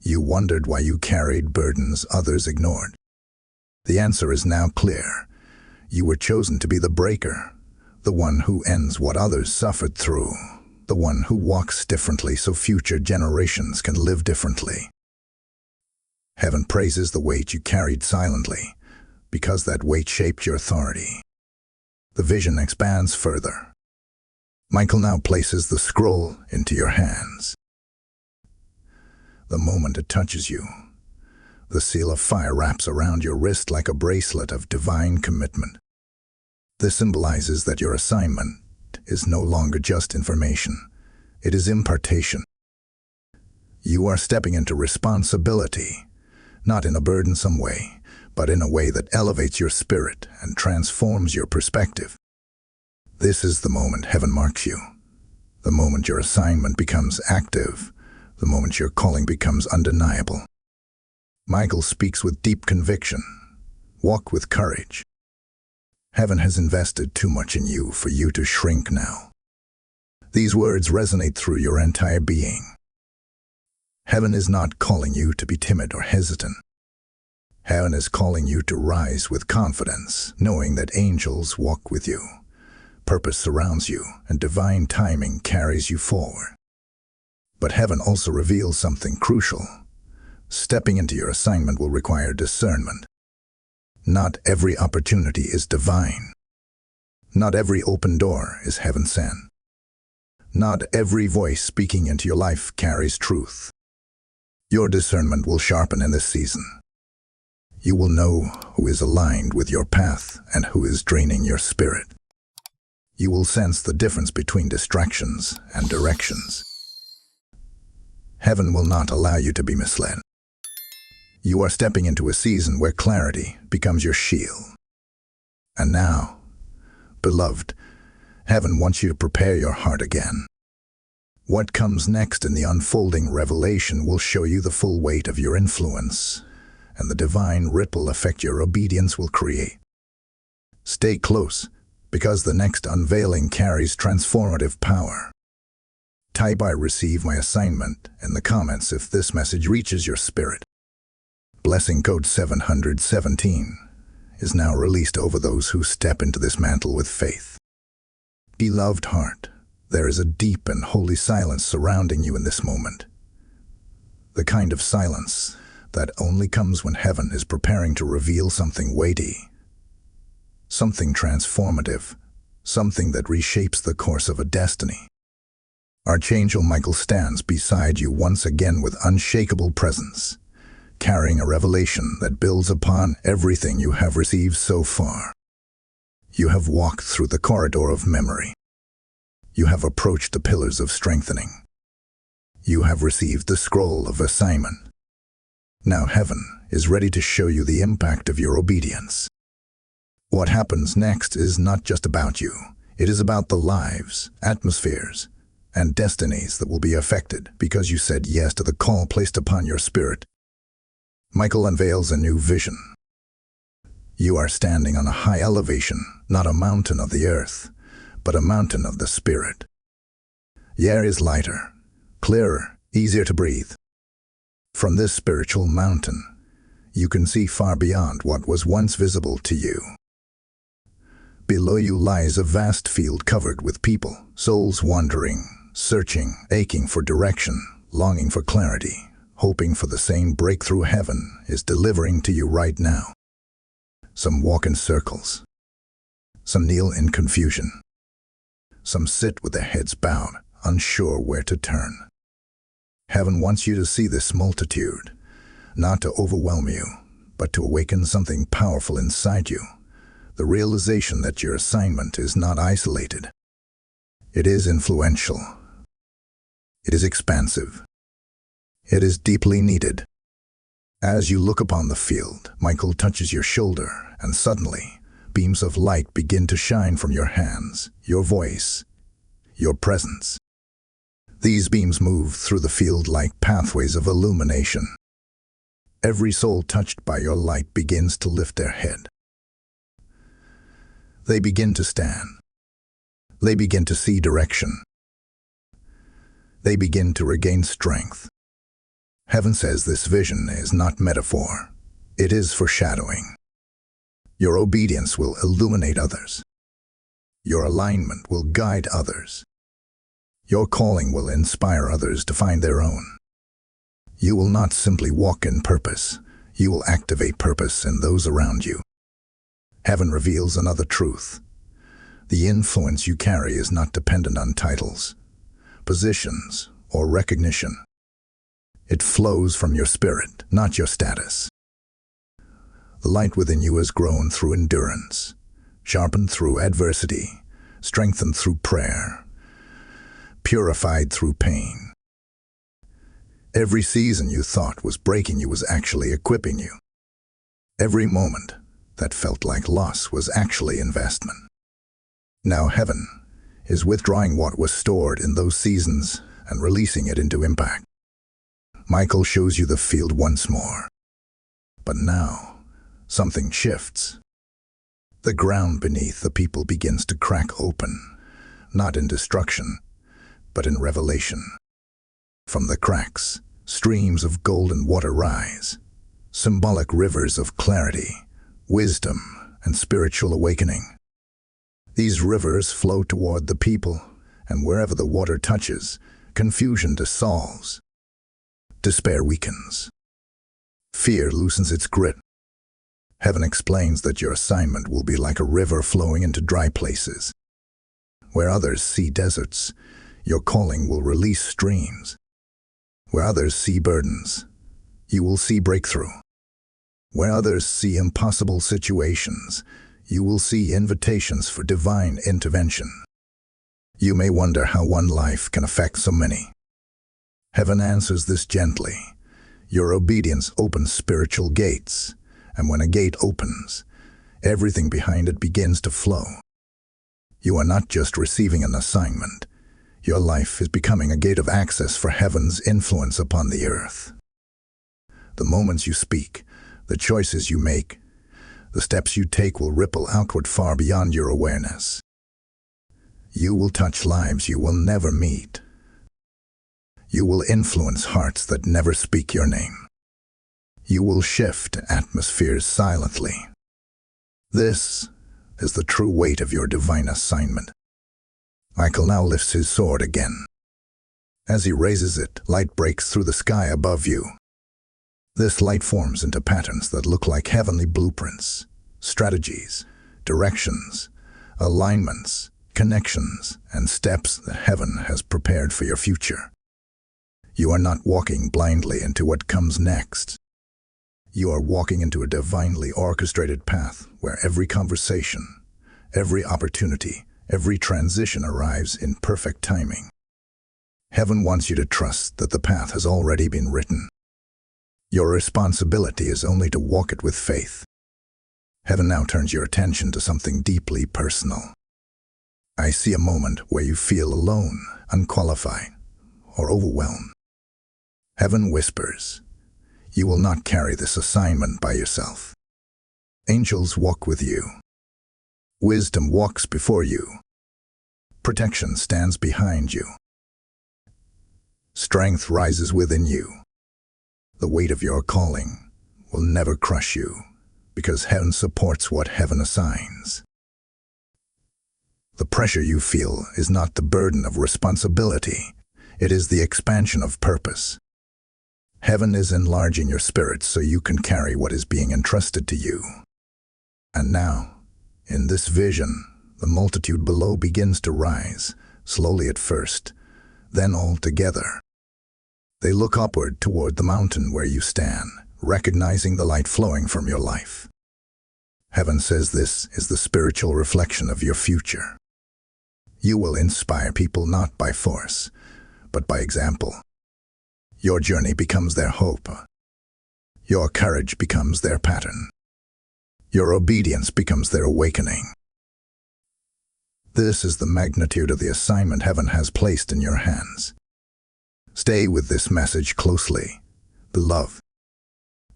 You wondered why you carried burdens others ignored. The answer is now clear. You were chosen to be the breaker, the one who ends what others suffered through, the one who walks differently so future generations can live differently. Heaven praises the weight you carried silently, because that weight shaped your authority. The vision expands further. Michael now places the scroll into your hands. The moment it touches you, the seal of fire wraps around your wrist like a bracelet of divine commitment. This symbolizes that your assignment is no longer just information. It is impartation. You are stepping into responsibility, not in a burdensome way, but in a way that elevates your spirit and transforms your perspective. This is the moment heaven marks you, the moment your assignment becomes active, the moment your calling becomes undeniable. Michael speaks with deep conviction. Walk with courage. Heaven has invested too much in you for you to shrink now. These words resonate through your entire being. Heaven is not calling you to be timid or hesitant. Heaven is calling you to rise with confidence, knowing that angels walk with you, purpose surrounds you, and divine timing carries you forward. But heaven also reveals something crucial. Stepping into your assignment will require discernment. Not every opportunity is divine. Not every open door is heaven sent. Not every voice speaking into your life carries truth. Your discernment will sharpen in this season. You will know who is aligned with your path and who is draining your spirit. You will sense the difference between distractions and directions. Heaven will not allow you to be misled. You are stepping into a season where clarity becomes your shield. And now, beloved, heaven wants you to prepare your heart again. What comes next in the unfolding revelation will show you the full weight of your influence and the divine ripple effect your obedience will create. Stay close, because the next unveiling carries transformative power. Type "I receive my assignment" in the comments if this message reaches your spirit. Blessing code 717 is now released over those who step into this mantle with faith. Beloved heart, there is a deep and holy silence surrounding you in this moment. The kind of silence that only comes when heaven is preparing to reveal something weighty, something transformative, something that reshapes the course of a destiny. Archangel Michael stands beside you once again with unshakable presence, carrying a revelation that builds upon everything you have received so far. You have walked through the corridor of memory. You have approached the pillars of strengthening. You have received the scroll of assignment. Now heaven is ready to show you the impact of your obedience. What happens next is not just about you. It is about the lives, atmospheres, and destinies that will be affected because you said yes to the call placed upon your spirit. Michael unveils a new vision. You are standing on a high elevation, not a mountain of the earth, but a mountain of the spirit. The air is lighter, clearer, easier to breathe. From this spiritual mountain, you can see far beyond what was once visible to you. Below you lies a vast field covered with people, souls wandering, searching, aching for direction, longing for clarity, hoping for the same breakthrough heaven is delivering to you right now. Some walk in circles. Some kneel in confusion. Some sit with their heads bowed, unsure where to turn. Heaven wants you to see this multitude, not to overwhelm you, but to awaken something powerful inside you. The realization that your assignment is not isolated. It is influential. It is expansive. It is deeply needed. As you look upon the field, Michael touches your shoulder, and suddenly, beams of light begin to shine from your hands, your voice, your presence. These beams move through the field like pathways of illumination. Every soul touched by your light begins to lift their head. They begin to stand. They begin to see direction. They begin to regain strength. Heaven says this vision is not metaphor. It is foreshadowing. Your obedience will illuminate others. Your alignment will guide others. Your calling will inspire others to find their own. You will not simply walk in purpose. You will activate purpose in those around you. Heaven reveals another truth. The influence you carry is not dependent on titles, positions, or recognition. It flows from your spirit, not your status. The light within you has grown through endurance, sharpened through adversity, strengthened through prayer, purified through pain. Every season you thought was breaking you was actually equipping you. Every moment that felt like loss was actually investment. Now heaven is withdrawing what was stored in those seasons and releasing it into impact. Michael shows you the field once more. But now, something shifts. The ground beneath the people begins to crack open, not in destruction, but in revelation. From the cracks, streams of golden water rise, symbolic rivers of clarity, wisdom, and spiritual awakening. These rivers flow toward the people, and wherever the water touches, confusion dissolves. Despair weakens. Fear loosens its grip. Heaven explains that your assignment will be like a river flowing into dry places. Where others see deserts, your calling will release streams. Where others see burdens, you will see breakthrough. Where others see impossible situations, you will see invitations for divine intervention. You may wonder how one life can affect so many. Heaven answers this gently. Your obedience opens spiritual gates, and when a gate opens, everything behind it begins to flow. You are not just receiving an assignment. Your life is becoming a gate of access for heaven's influence upon the earth. The moments you speak, the choices you make, the steps you take will ripple outward far beyond your awareness. You will touch lives you will never meet. You will influence hearts that never speak your name. You will shift atmospheres silently. This is the true weight of your divine assignment. Michael now lifts his sword again. As he raises it, light breaks through the sky above you. This light forms into patterns that look like heavenly blueprints, strategies, directions, alignments, connections, and steps that heaven has prepared for your future. You are not walking blindly into what comes next. You are walking into a divinely orchestrated path where every conversation, every opportunity, every transition arrives in perfect timing. Heaven wants you to trust that the path has already been written. Your responsibility is only to walk it with faith. Heaven now turns your attention to something deeply personal. I see a moment where you feel alone, unqualified, or overwhelmed. Heaven whispers, you will not carry this assignment by yourself. Angels walk with you. Wisdom walks before you. Protection stands behind you. Strength rises within you. The weight of your calling will never crush you, because heaven supports what heaven assigns. The pressure you feel is not the burden of responsibility, it is the expansion of purpose. Heaven is enlarging your spirit so you can carry what is being entrusted to you. And now, in this vision, the multitude below begins to rise, slowly at first, then all together. They look upward toward the mountain where you stand, recognizing the light flowing from your life. Heaven says this is the spiritual reflection of your future. You will inspire people not by force, but by example. Your journey becomes their hope. Your courage becomes their pattern. Your obedience becomes their awakening. This is the magnitude of the assignment heaven has placed in your hands. Stay with this message closely, beloved.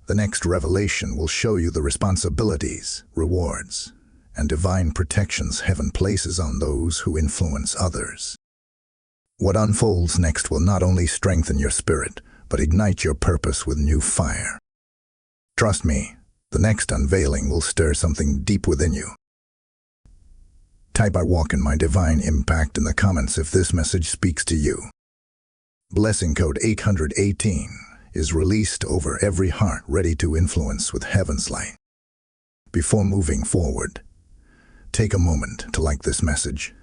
The next revelation will show you the responsibilities, rewards, and divine protections heaven places on those who influence others. What unfolds next will not only strengthen your spirit, but ignite your purpose with new fire. Trust me, the next unveiling will stir something deep within you. Type "I walk in my divine impact" in the comments if this message speaks to you. Blessing code 818 is released over every heart ready to influence with heaven's light. Before moving forward, take a moment to like this message,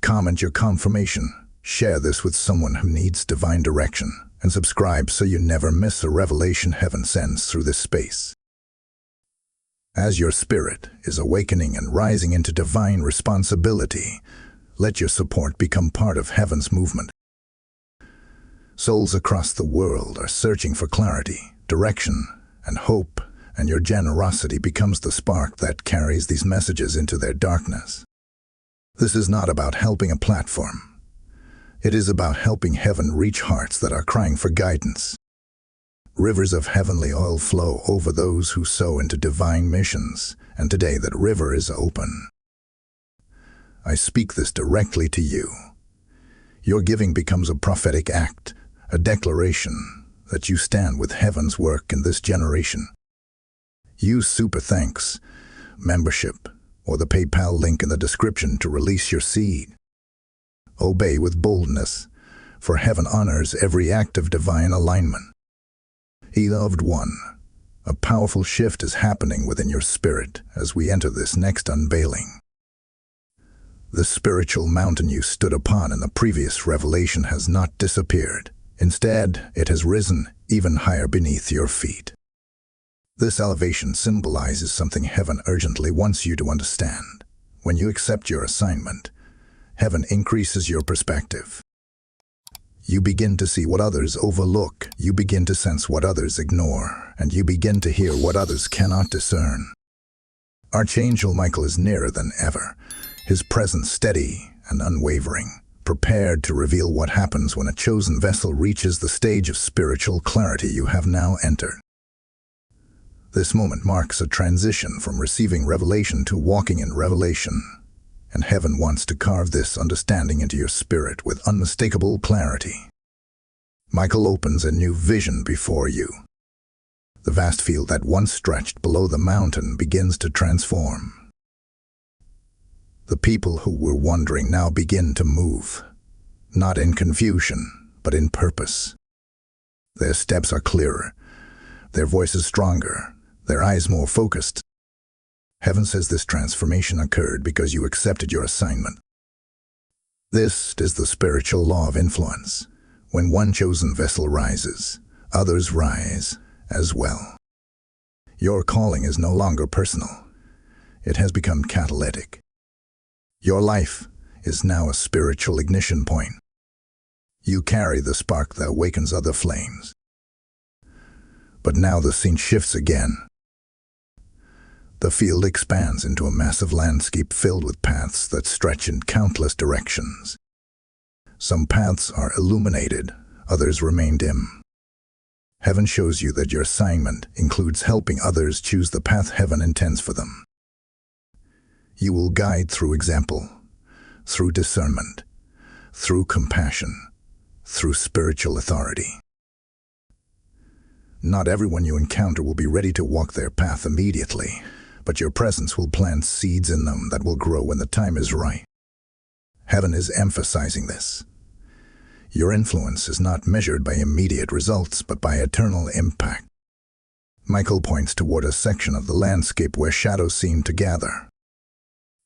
comment your confirmation, share this with someone who needs divine direction, and subscribe so you never miss a revelation heaven sends through this space. As your spirit is awakening and rising into divine responsibility, let your support become part of heaven's movement. Souls across the world are searching for clarity, direction, and hope, and your generosity becomes the spark that carries these messages into their darkness. This is not about helping a platform. It is about helping heaven reach hearts that are crying for guidance. Rivers of heavenly oil flow over those who sow into divine missions, and today that river is open. I speak this directly to you. Your giving becomes a prophetic act, a declaration that you stand with heaven's work in this generation. Use Super Thanks, membership, or the PayPal link in the description to release your seed. Obey with boldness, for heaven honors every act of divine alignment. Beloved one, a powerful shift is happening within your spirit as we enter this next unveiling. The spiritual mountain you stood upon in the previous revelation has not disappeared. Instead, it has risen even higher beneath your feet. This elevation symbolizes something heaven urgently wants you to understand. When you accept your assignment, heaven increases your perspective. You begin to see what others overlook, you begin to sense what others ignore, and you begin to hear what others cannot discern. Archangel Michael is nearer than ever, his presence steady and unwavering, prepared to reveal what happens when a chosen vessel reaches the stage of spiritual clarity you have now entered. This moment marks a transition from receiving revelation to walking in revelation, and heaven wants to carve this understanding into your spirit with unmistakable clarity. Michael opens a new vision before you. The vast field that once stretched below the mountain begins to transform. The people who were wandering now begin to move, not in confusion, but in purpose. Their steps are clearer, their voices stronger, their eyes more focused. Heaven says this transformation occurred because you accepted your assignment. This is the spiritual law of influence. When one chosen vessel rises, others rise as well. Your calling is no longer personal. It has become catalytic. Your life is now a spiritual ignition point. You carry the spark that awakens other flames. But now the scene shifts again. The field expands into a massive landscape filled with paths that stretch in countless directions. Some paths are illuminated, others remain dim. Heaven shows you that your assignment includes helping others choose the path heaven intends for them. You will guide through example, through discernment, through compassion, through spiritual authority. Not everyone you encounter will be ready to walk their path immediately, but your presence will plant seeds in them that will grow when the time is right. Heaven is emphasizing this. Your influence is not measured by immediate results, but by eternal impact. Michael points toward a section of the landscape where shadows seem to gather.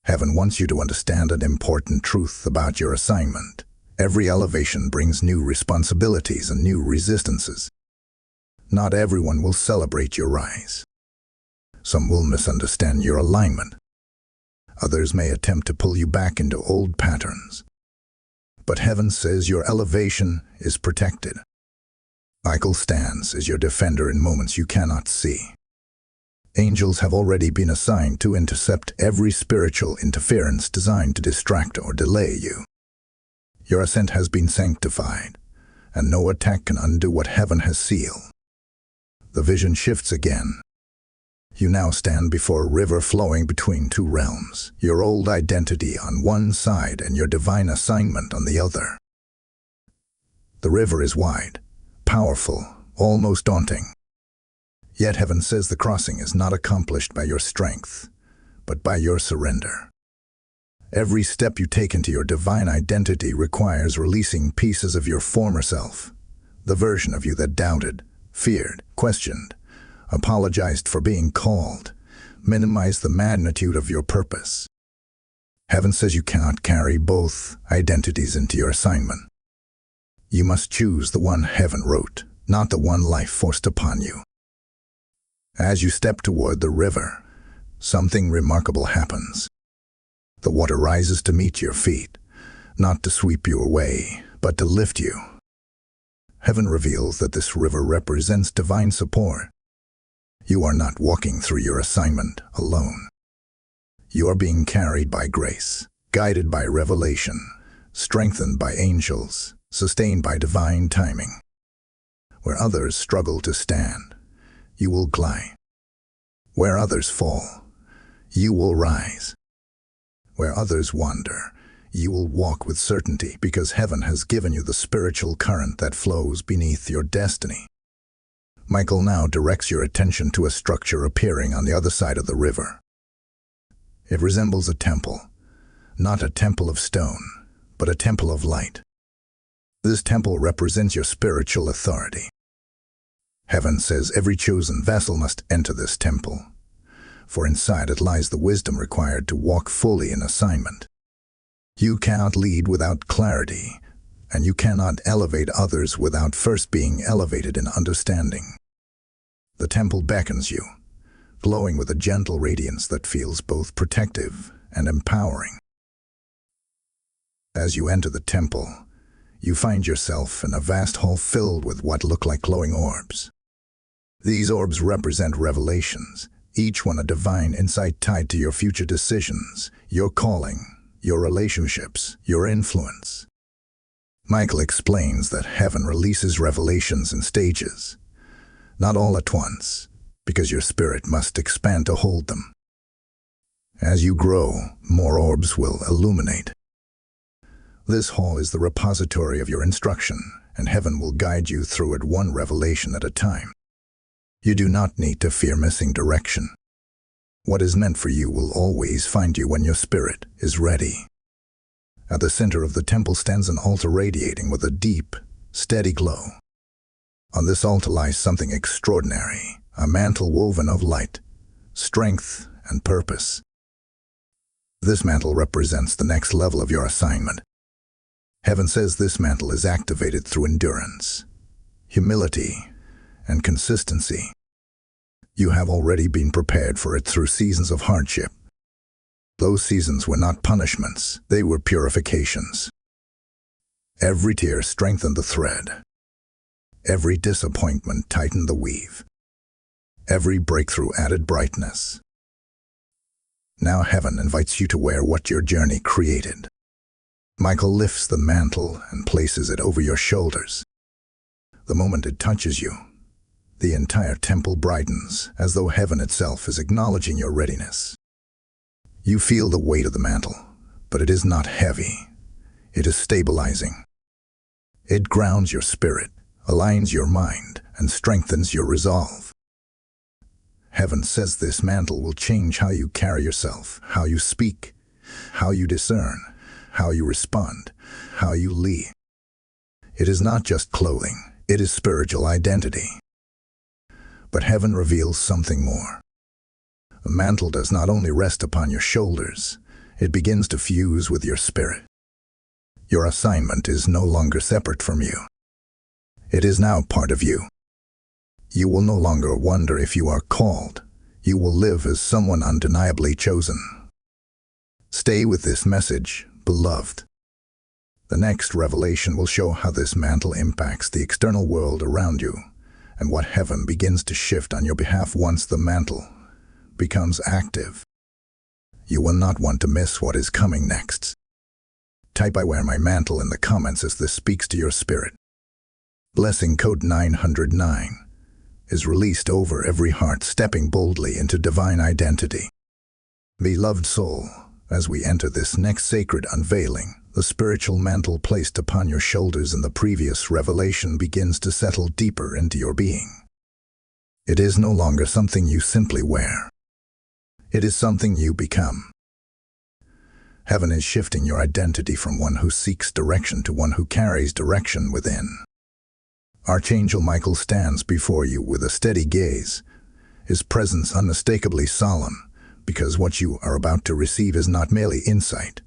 Heaven wants you to understand an important truth about your assignment. Every elevation brings new responsibilities and new resistances. Not everyone will celebrate your rise. Some will misunderstand your alignment. Others may attempt to pull you back into old patterns. But heaven says your elevation is protected. Michael stands as your defender in moments you cannot see. Angels have already been assigned to intercept every spiritual interference designed to distract or delay you. Your ascent has been sanctified, and no attack can undo what heaven has sealed. The vision shifts again. You now stand before a river flowing between two realms, your old identity on one side and your divine assignment on the other. The river is wide, powerful, almost daunting. Yet heaven says the crossing is not accomplished by your strength, but by your surrender. Every step you take into your divine identity requires releasing pieces of your former self, the version of you that doubted, feared, questioned, apologized for being called, minimized the magnitude of your purpose. Heaven says you cannot carry both identities into your assignment. You must choose the one heaven wrote, not the one life forced upon you. As you step toward the river, something remarkable happens. The water rises to meet your feet, not to sweep you away, but to lift you. Heaven reveals that this river represents divine support. You are not walking through your assignment alone. You are being carried by grace, guided by revelation, strengthened by angels, sustained by divine timing. Where others struggle to stand, you will glide. Where others fall, You will rise. Where others wander, you will walk with certainty because heaven has given you the spiritual current that flows beneath your destiny. Michael now directs your attention to a structure appearing on the other side of the river. It resembles a temple, not a temple of stone, but a temple of light. This temple represents your spiritual authority. Heaven says every chosen vessel must enter this temple, for inside it lies the wisdom required to walk fully in assignment. You cannot lead without clarity, and you cannot elevate others without first being elevated in understanding. The temple beckons you, glowing with a gentle radiance that feels both protective and empowering. As you enter the temple, you find yourself in a vast hall filled with what look like glowing orbs. These orbs represent revelations, each one a divine insight tied to your future decisions, your calling, your relationships, your influence. Michael explains that heaven releases revelations in stages, not all at once, because your spirit must expand to hold them. As you grow, more orbs will illuminate. This hall is the repository of your instruction, and heaven will guide you through it one revelation at a time. You do not need to fear missing direction. What is meant for you will always find you when your spirit is ready. At the center of the temple stands an altar radiating with a deep, steady glow. On this altar lies something extraordinary, a mantle woven of light, strength, and purpose. This mantle represents the next level of your assignment. Heaven says this mantle is activated through endurance, humility, and consistency. You have already been prepared for it through seasons of hardship. Those seasons were not punishments, they were purifications. Every tear strengthened the thread. Every disappointment tightened the weave. Every breakthrough added brightness. Now heaven invites you to wear what your journey created. Michael lifts the mantle and places it over your shoulders. The moment it touches you, the entire temple brightens, as though heaven itself is acknowledging your readiness. You feel the weight of the mantle, but it is not heavy. It is stabilizing. It grounds your spirit, aligns your mind, and strengthens your resolve. Heaven says this mantle will change how you carry yourself, how you speak, how you discern, how you respond, how you lead. It is not just clothing, it is spiritual identity. But heaven reveals something more. The mantle does not only rest upon your shoulders, it begins to fuse with your spirit. Your assignment is no longer separate from you. It is now part of you. You will no longer wonder if you are called. You will live as someone undeniably chosen. Stay with this message, beloved. The next revelation will show how this mantle impacts the external world around you, and what heaven begins to shift on your behalf once the mantle becomes active. You will not want to miss what is coming next. Type "I wear my mantle" in the comments as this speaks to your spirit. Blessing code 909 is released over every heart stepping boldly into divine identity. Beloved soul, as we enter this next sacred unveiling, the spiritual mantle placed upon your shoulders in the previous revelation begins to settle deeper into your being. It is no longer something you simply wear. It is something you become. Heaven is shifting your identity from one who seeks direction to one who carries direction within. Archangel Michael stands before you with a steady gaze, his presence unmistakably solemn, because what you are about to receive is not merely insight,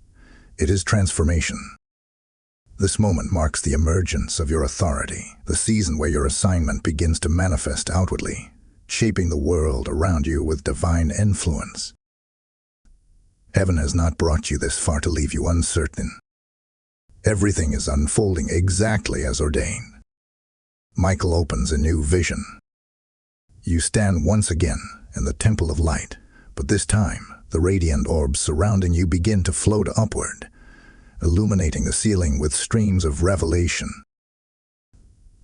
it is transformation. This moment marks the emergence of your authority, the season where your assignment begins to manifest outwardly, shaping the world around you with divine influence. Heaven has not brought you this far to leave you uncertain. Everything is unfolding exactly as ordained. Michael opens a new vision. You stand once again in the temple of light, but this time the radiant orbs surrounding you begin to float upward, illuminating the ceiling with streams of revelation.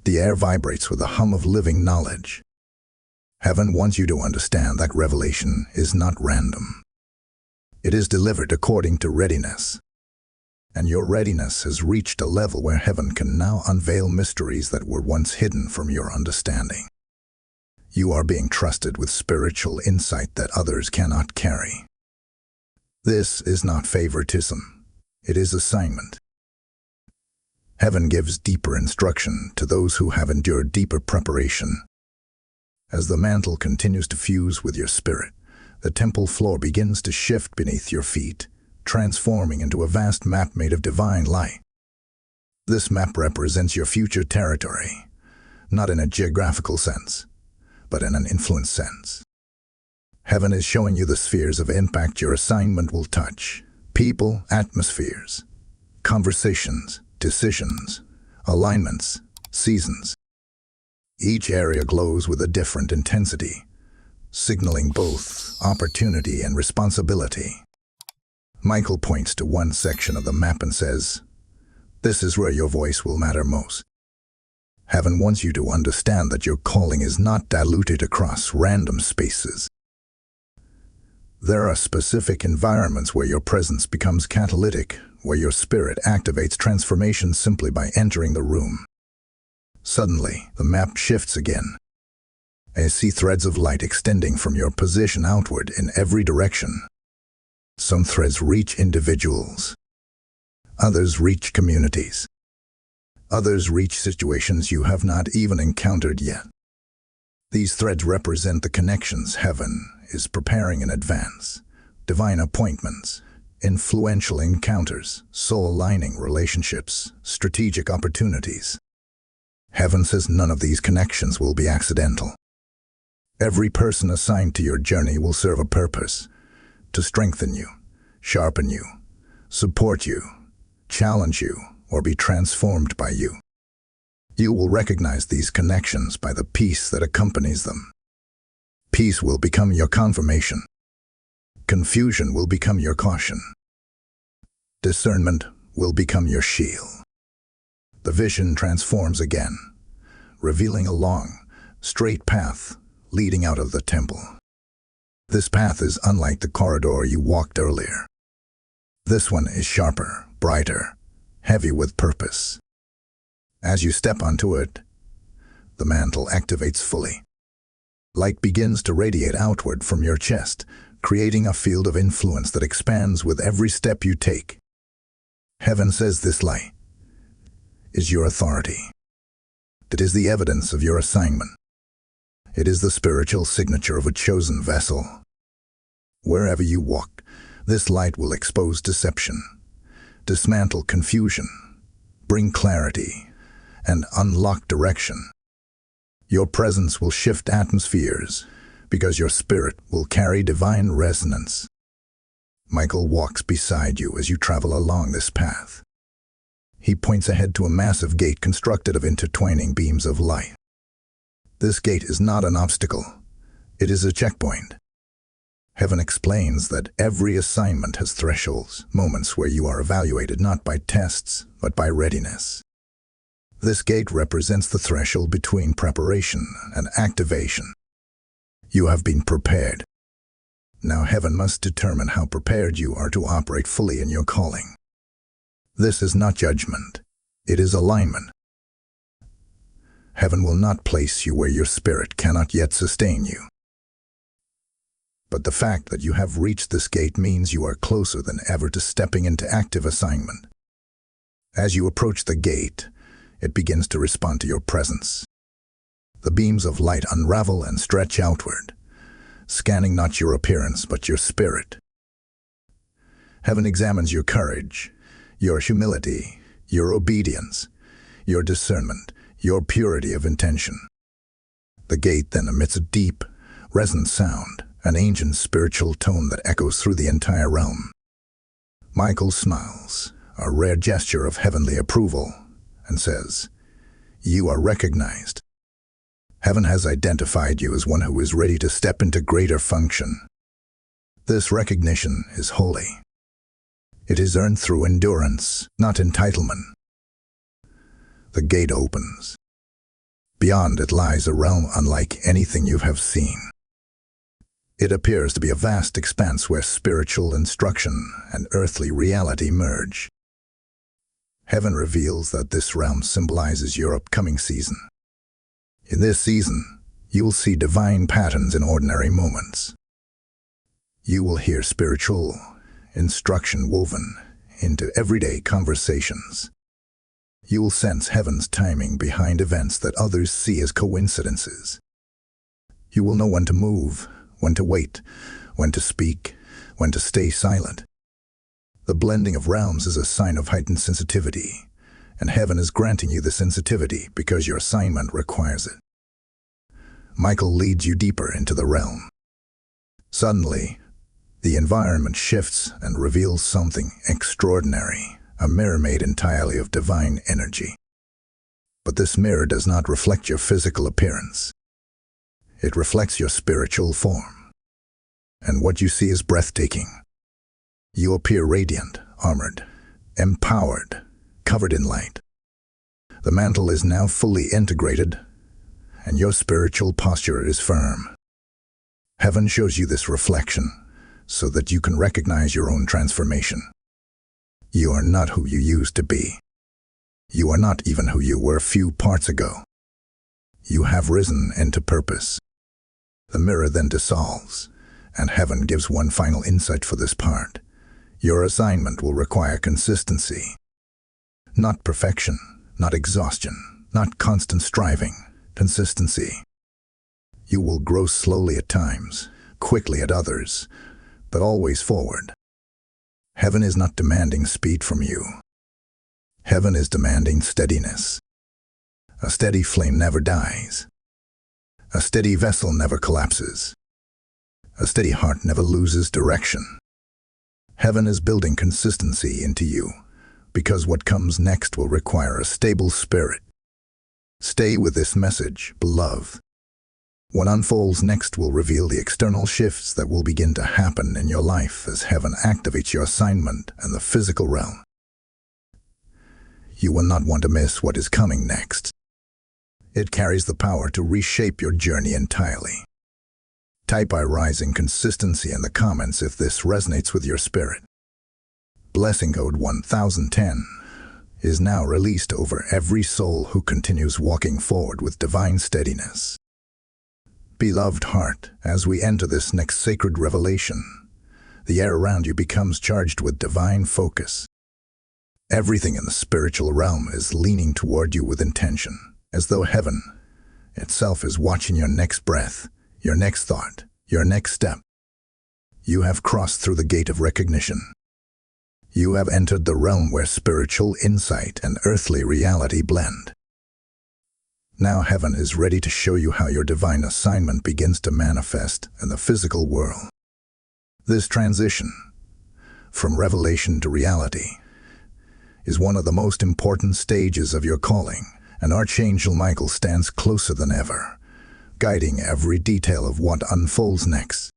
The air vibrates with a hum of living knowledge. Heaven wants you to understand that revelation is not random. It is delivered according to readiness. And your readiness has reached a level where heaven can now unveil mysteries that were once hidden from your understanding. You are being trusted with spiritual insight that others cannot carry. This is not favoritism. It is assignment. Heaven gives deeper instruction to those who have endured deeper preparation. As the mantle continues to fuse with your spirit, the temple floor begins to shift beneath your feet, transforming into a vast map made of divine light. This map represents your future territory, not in a geographical sense, but in an influence sense. Heaven is showing you the spheres of impact your assignment will touch: people, atmospheres, conversations, decisions, alignments, seasons. Each area glows with a different intensity, signaling both opportunity and responsibility. Michael points to one section of the map and says, "This is where your voice will matter most." Heaven wants you to understand that your calling is not diluted across random spaces. There are specific environments where your presence becomes catalytic, where your spirit activates transformation simply by entering the room. Suddenly, the map shifts again. I see threads of light extending from your position outward in every direction. Some threads reach individuals. Others reach communities. Others reach situations you have not even encountered yet. These threads represent the connections heaven is preparing in advance: divine appointments, influential encounters, soul-aligning relationships, strategic opportunities. Heaven says none of these connections will be accidental. Every person assigned to your journey will serve a purpose: to strengthen you, sharpen you, support you, challenge you, or be transformed by you. You will recognize these connections by the peace that accompanies them. Peace will become your confirmation. Confusion will become your caution. Discernment will become your shield. The vision transforms again, revealing a long, straight path leading out of the temple. This path is unlike the corridor you walked earlier. This one is sharper, brighter, heavy with purpose. As you step onto it, the mantle activates fully. Light begins to radiate outward from your chest, creating a field of influence that expands with every step you take. Heaven says this light is your authority. It is the evidence of your assignment. It is the spiritual signature of a chosen vessel. Wherever you walk, this light will expose deception, dismantle confusion, bring clarity, and unlock direction. Your presence will shift atmospheres because your spirit will carry divine resonance. Michael walks beside you as you travel along this path. He points ahead to a massive gate constructed of intertwining beams of light. This gate is not an obstacle. It is a checkpoint. Heaven explains that every assignment has thresholds, moments where you are evaluated not by tests, but by readiness. This gate represents the threshold between preparation and activation. You have been prepared. Now heaven must determine how prepared you are to operate fully in your calling. This is not judgment. It is alignment. Heaven will not place you where your spirit cannot yet sustain you. But the fact that you have reached this gate means you are closer than ever to stepping into active assignment. As you approach the gate, it begins to respond to your presence. The beams of light unravel and stretch outward, scanning not your appearance but your spirit. Heaven examines your courage, your humility, your obedience, your discernment, your purity of intention. The gate then emits a deep, resonant sound, an ancient spiritual tone that echoes through the entire realm. Michael smiles, a rare gesture of heavenly approval, and says, "You are recognized." Heaven has identified you as one who is ready to step into greater function. This recognition is holy. It is earned through endurance, not entitlement. The gate opens. Beyond it lies a realm unlike anything you have seen. It appears to be a vast expanse where spiritual instruction and earthly reality merge. Heaven reveals that this realm symbolizes your upcoming season. In this season, you will see divine patterns in ordinary moments. You will hear spiritual instruction woven into everyday conversations. You will sense heaven's timing behind events that others see as coincidences. You will know when to move, when to wait, when to speak, when to stay silent. The blending of realms is a sign of heightened sensitivity, and heaven is granting you the sensitivity because your assignment requires it. Michael leads you deeper into the realm. Suddenly, the environment shifts and reveals something extraordinary, a mirror made entirely of divine energy. But this mirror does not reflect your physical appearance. It reflects your spiritual form. And what you see is breathtaking. You appear radiant, armored, empowered, covered in light. The mantle is now fully integrated, and your spiritual posture is firm. Heaven shows you this reflection so that you can recognize your own transformation. You are not who you used to be. You are not even who you were a few parts ago. You have risen into purpose. The mirror then dissolves, and heaven gives one final insight for this part. Your assignment will require consistency. Not perfection, not exhaustion, not constant striving. Consistency. You will grow slowly at times, quickly at others, but always forward. Heaven is not demanding speed from you. Heaven is demanding steadiness. A steady flame never dies. A steady vessel never collapses. A steady heart never loses direction. Heaven is building consistency into you, because what comes next will require a stable spirit. Stay with this message, beloved. What unfolds next will reveal the external shifts that will begin to happen in your life as heaven activates your assignment and the physical realm. You will not want to miss what is coming next. It carries the power to reshape your journey entirely. Type "I rise in consistency" in the comments if this resonates with your spirit. Blessing Code 1010 is now released over every soul who continues walking forward with divine steadiness. Beloved heart, as we enter this next sacred revelation, the air around you becomes charged with divine focus. Everything in the spiritual realm is leaning toward you with intention, as though heaven itself is watching your next breath, your next thought, your next step. You have crossed through the gate of recognition. You have entered the realm where spiritual insight and earthly reality blend. Now heaven is ready to show you how your divine assignment begins to manifest in the physical world. This transition, from revelation to reality, is one of the most important stages of your calling, and Archangel Michael stands closer than ever, guiding every detail of what unfolds next.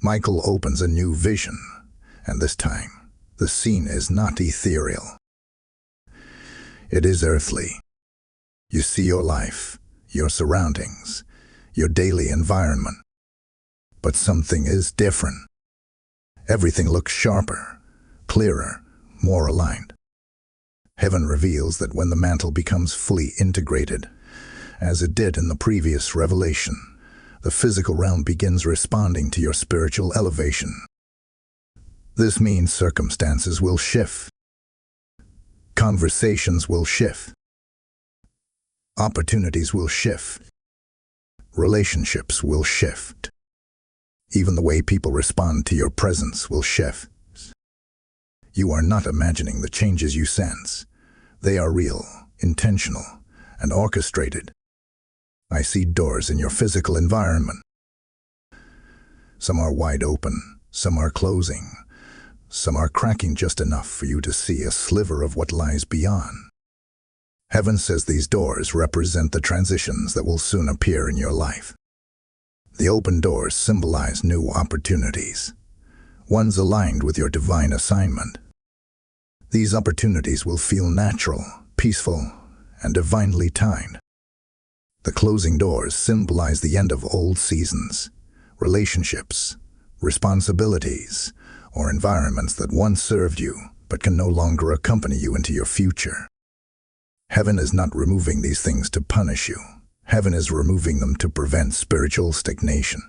Michael opens a new vision, and this time, the scene is not ethereal. It is earthly. You see your life, your surroundings, your daily environment. But something is different. Everything looks sharper, clearer, more aligned. Heaven reveals that when the mantle becomes fully integrated, as it did in the previous revelation, the physical realm begins responding to your spiritual elevation. This means circumstances will shift. Conversations will shift. Opportunities will shift. Relationships will shift. Even the way people respond to your presence will shift. You are not imagining the changes you sense. They are real, intentional, and orchestrated. I see doors in your physical environment. Some are wide open, some are closing. Some are cracking just enough for you to see a sliver of what lies beyond. Heaven says these doors represent the transitions that will soon appear in your life. The open doors symbolize new opportunities, ones aligned with your divine assignment. These opportunities will feel natural, peaceful, and divinely timed. The closing doors symbolize the end of old seasons, relationships, responsibilities, or environments that once served you but can no longer accompany you into your future. Heaven is not removing these things to punish you. Heaven is removing them to prevent spiritual stagnation.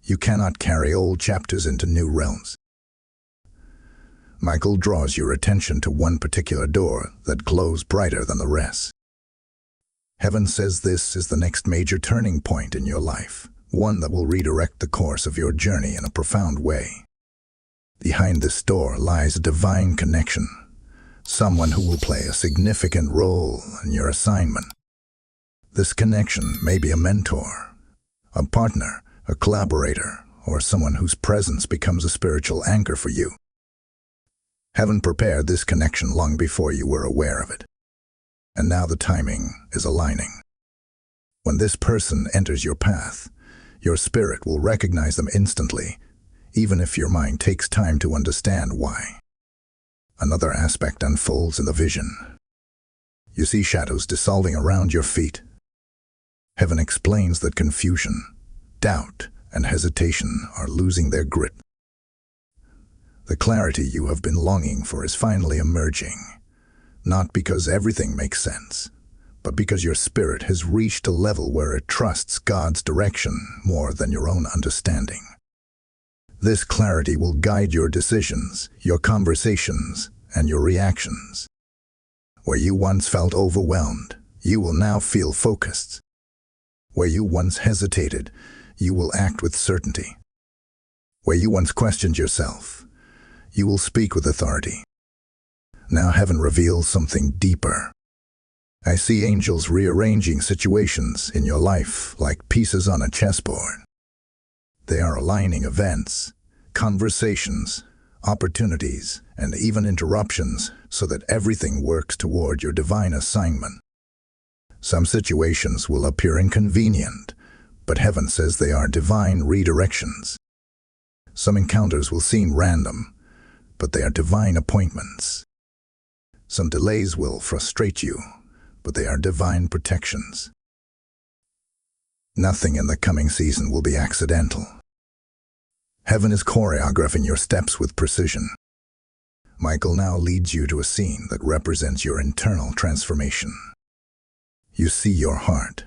You cannot carry old chapters into new realms. Michael draws your attention to one particular door that glows brighter than the rest. Heaven says this is the next major turning point in your life, one that will redirect the course of your journey in a profound way. Behind this door lies a divine connection, someone who will play a significant role in your assignment. This connection may be a mentor, a partner, a collaborator, or someone whose presence becomes a spiritual anchor for you. Heaven prepared this connection long before you were aware of it. And now the timing is aligning. When this person enters your path, your spirit will recognize them instantly, even if your mind takes time to understand why. Another aspect unfolds in the vision. You see shadows dissolving around your feet. Heaven explains that confusion, doubt, and hesitation are losing their grip. The clarity you have been longing for is finally emerging, not because everything makes sense, but because your spirit has reached a level where it trusts God's direction more than your own understanding. This clarity will guide your decisions, your conversations, and your reactions. Where you once felt overwhelmed, you will now feel focused. Where you once hesitated, you will act with certainty. Where you once questioned yourself, you will speak with authority. Now heaven reveals something deeper. I see angels rearranging situations in your life like pieces on a chessboard. They are aligning events, conversations, opportunities, and even interruptions so that everything works toward your divine assignment. Some situations will appear inconvenient, but heaven says they are divine redirections. Some encounters will seem random, but they are divine appointments. Some delays will frustrate you, but they are divine protections. Nothing in the coming season will be accidental. Heaven is choreographing your steps with precision. Michael now leads you to a scene that represents your internal transformation. You see your heart,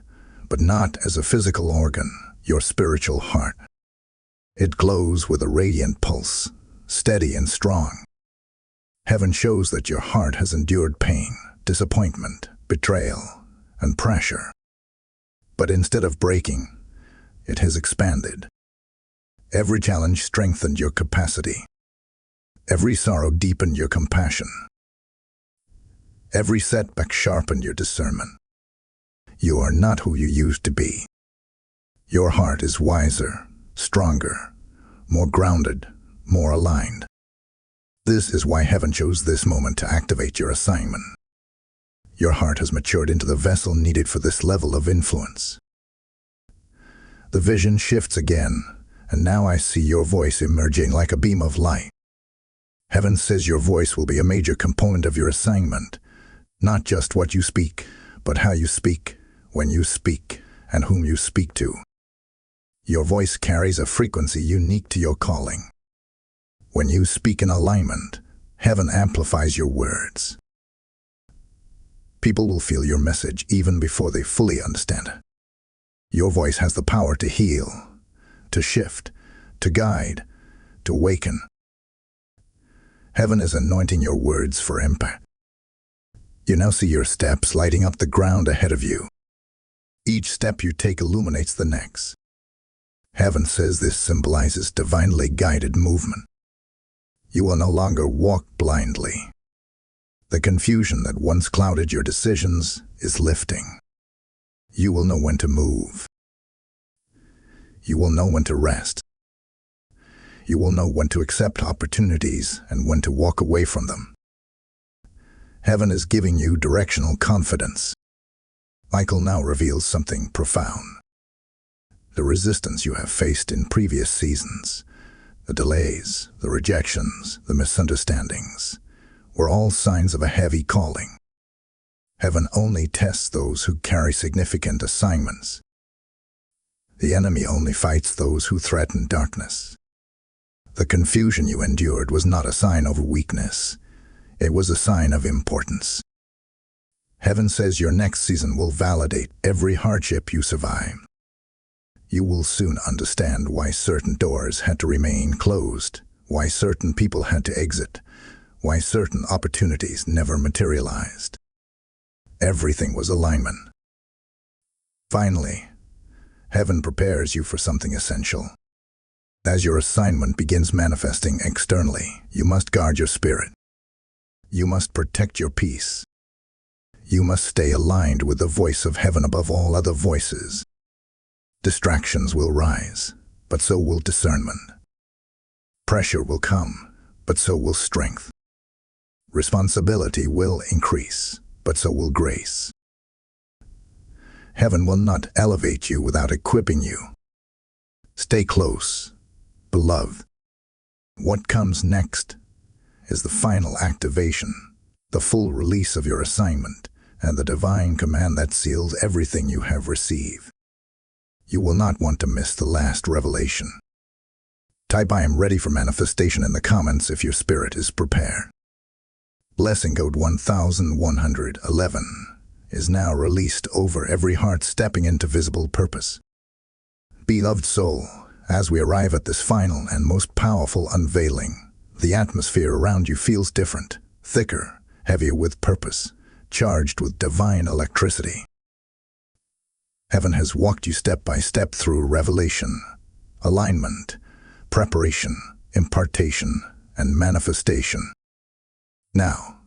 but not as a physical organ, your spiritual heart. It glows with a radiant pulse, steady and strong. Heaven shows that your heart has endured pain, disappointment, betrayal, and pressure. But instead of breaking, it has expanded. Every challenge strengthened your capacity. Every sorrow deepened your compassion. Every setback sharpened your discernment. You are not who you used to be. Your heart is wiser, stronger, more grounded, more aligned. This is why heaven chose this moment to activate your assignment. Your heart has matured into the vessel needed for this level of influence. The vision shifts again, and now I see your voice emerging like a beam of light. Heaven says your voice will be a major component of your assignment, not just what you speak, but how you speak, when you speak, and whom you speak to. Your voice carries a frequency unique to your calling. When you speak in alignment, heaven amplifies your words. People will feel your message even before they fully understand it. Your voice has the power to heal, to shift, to guide, to awaken. Heaven is anointing your words for impact. You now see your steps lighting up the ground ahead of you. Each step you take illuminates the next. Heaven says this symbolizes divinely guided movement. You will no longer walk blindly. The confusion that once clouded your decisions is lifting. You will know when to move. You will know when to rest. You will know when to accept opportunities and when to walk away from them. Heaven is giving you directional confidence. Michael now reveals something profound. The resistance you have faced in previous seasons, the delays, the rejections, the misunderstandings, were all signs of a heavy calling. Heaven only tests those who carry significant assignments. The enemy only fights those who threaten darkness. The confusion you endured was not a sign of weakness. It was a sign of importance. Heaven says your next season will validate every hardship you survive. You will soon understand why certain doors had to remain closed, why certain people had to exit, why certain opportunities never materialized. Everything was alignment. Finally, heaven prepares you for something essential. As your assignment begins manifesting externally, you must guard your spirit. You must protect your peace. You must stay aligned with the voice of heaven above all other voices. Distractions will rise, but so will discernment. Pressure will come, but so will strength. Responsibility will increase, but so will grace. Heaven will not elevate you without equipping you. Stay close, beloved. What comes next is the final activation, the full release of your assignment, and the divine command that seals everything you have received. You will not want to miss the last revelation. Type "I am ready for manifestation" in the comments if your spirit is prepared. Blessing code 1111 is now released over every heart stepping into visible purpose. Beloved soul, as we arrive at this final and most powerful unveiling, the atmosphere around you feels different, thicker, heavier with purpose, charged with divine electricity. Heaven has walked you step by step through revelation, alignment, preparation, impartation, and manifestation. Now,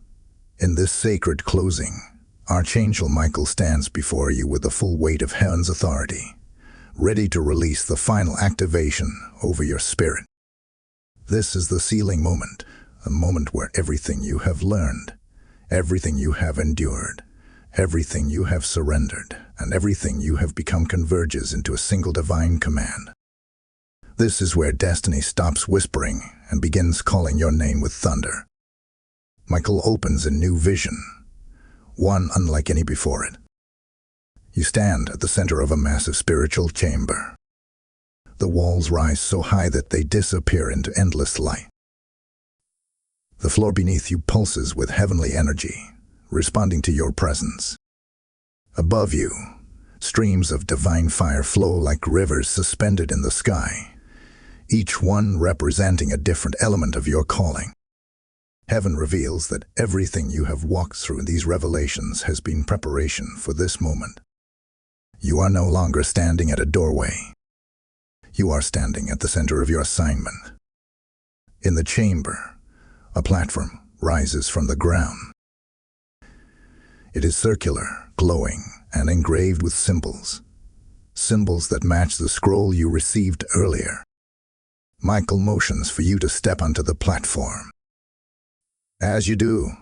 in this sacred closing, Archangel Michael stands before you with the full weight of heaven's authority, ready to release the final activation over your spirit. This is the sealing moment, a moment where everything you have learned, everything you have endured, everything you have surrendered, and everything you have become converges into a single divine command. This is where destiny stops whispering and begins calling your name with thunder. Michael opens a new vision, one unlike any before it. You stand at the center of a massive spiritual chamber. The walls rise so high that they disappear into endless light. The floor beneath you pulses with heavenly energy, responding to your presence. Above you, streams of divine fire flow like rivers suspended in the sky, each one representing a different element of your calling. Heaven reveals that everything you have walked through in these revelations has been preparation for this moment. You are no longer standing at a doorway. You are standing at the center of your assignment. In the chamber, a platform rises from the ground. It is circular, glowing, and engraved with symbols. Symbols that match the scroll you received earlier. Michael motions for you to step onto the platform. As you do,